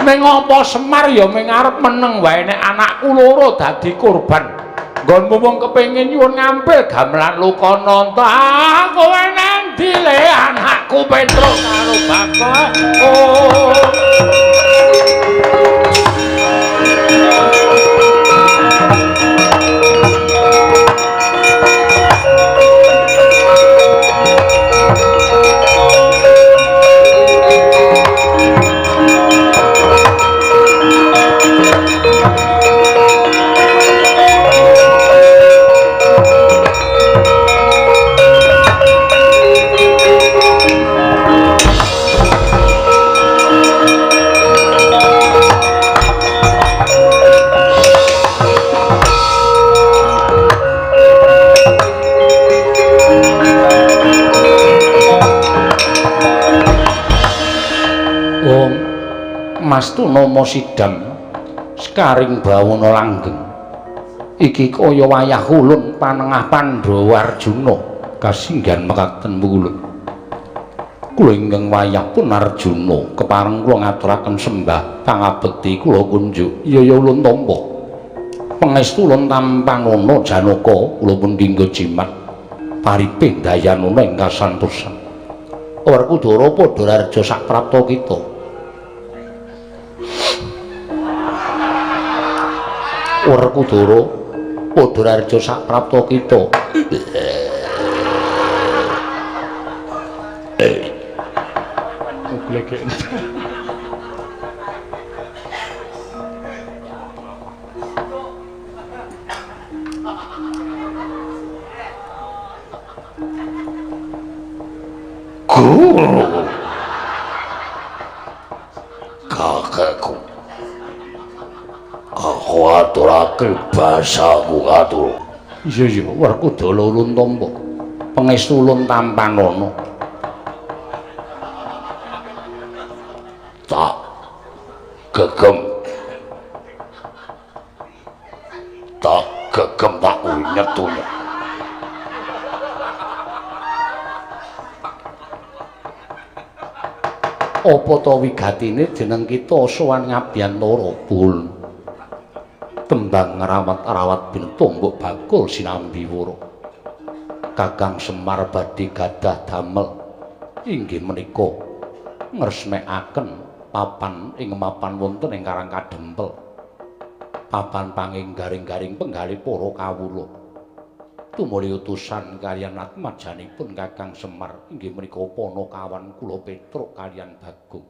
ning apa Semar ya ming arep meneng wae nek anakku loro dadi korban. Nggonmu wong kepengin nyuwun ngampil gamelan Lokananta. Kowe nendi le anakku Petruk karo Bagong? Mastu nama sidam sekaring bawana langgeng iki kaya wayah ulun panengah Pandhawa Arjuna kasinggan mekaten mulun kula ingkang wayah pun Arjuna kepareng kula ngaturaken sembah pangabekti kula kunjuk yaya ulun tampa pangestu ulun tampanana Janaka kula pun dinggo jimat pariping dayanana ing kasantosan Werkudara padha raja sak prapta kita Werkudara padha raja sak prapta kita. Kakekku, aku aturake basaku atur. Iya Werkudara ulun tampa pangestu ulun tampanana Tak gegem tak unyet-unyet. apa ta wigatine jeneng kita sowan Ngabyantara Bul tembang ngrawat-rawat bintombok bakul sinambi wara Kakang Semar badhe gadah damel inggih menika ngresmekaken papan ing mapan wonten ing Karang Kadempel papan panging garing-garing penggalih para kawula. Tumuli utusan kaliyan atmajanipun Kakang Semar inggih menika Panakawan kula Petruk kaliyan Bagong.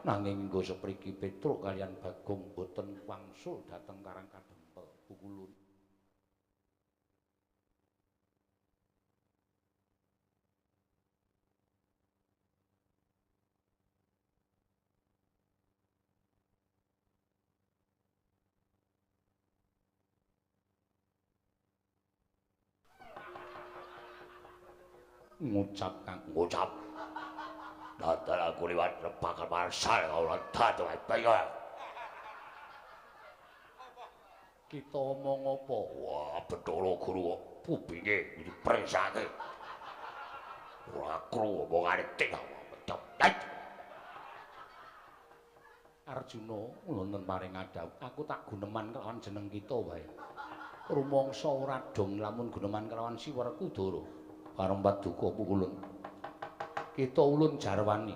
Nanging nggo sepriki Petruk kaliyan Bagong boten wangsul dhateng Karang Kadempel Pukulun. Ngucap Kang Ngucap. Dadan aku liwat bakal marsal kawula dhateng bayi. kita omong apa? Wah, Bathara Guru kok kupinge dipresake. Ora krungu omongane tik. Arjuna wonten paring adhawuh, aku tak guneman kelawan jeneng kita wae. Rumangsa ora dong lamun guneman kelawan Siwerkudara. Pareng paduka Pukulun. Kita ulun jarwani.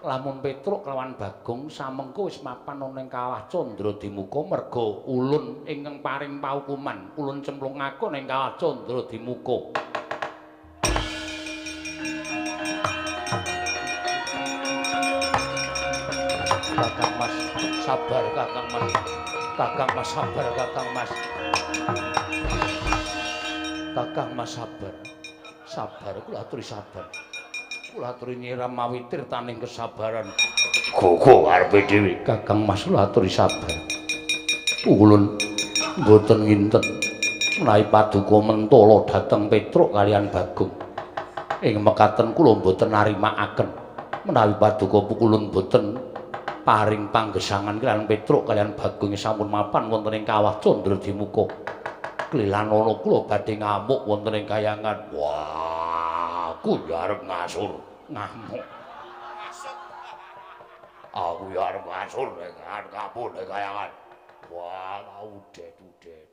Lamun Petruk kelawan Bagong samengko wis mapan ana ing Kawah Candradimuka merga ulun ingkang paring paukuman, ulun cemplungake ing Kawah Candradimuka. Kakang Mas, sabar Kakang Mas. Kakang Mas sabar Kakang Mas. Kakang Mas sabar. Sabar kula aturi sabar. Kula aturi nyiram mawi tirtaning kesabaran. Gogo karepe dhewe. Kakang Mas kula aturi sabar. Ulun mboten nginten menawi paduka mentala dhateng Petruk kaliyan Bagong. Ing mekaten kula mboten narimakaken menawi paduka Pukulun mboten paring panggesangan kaliyan Petruk kaliyan Bagong sampun mapan wonten ing Kawah Candradimuka. Klilan ana kula badhe ngamuk wonten ing kayangan. Wah, aku ya arep ngasur. Ngamuk. Aku ya arep ngasur nek kapur nek kayangan. Wah, udet-udet.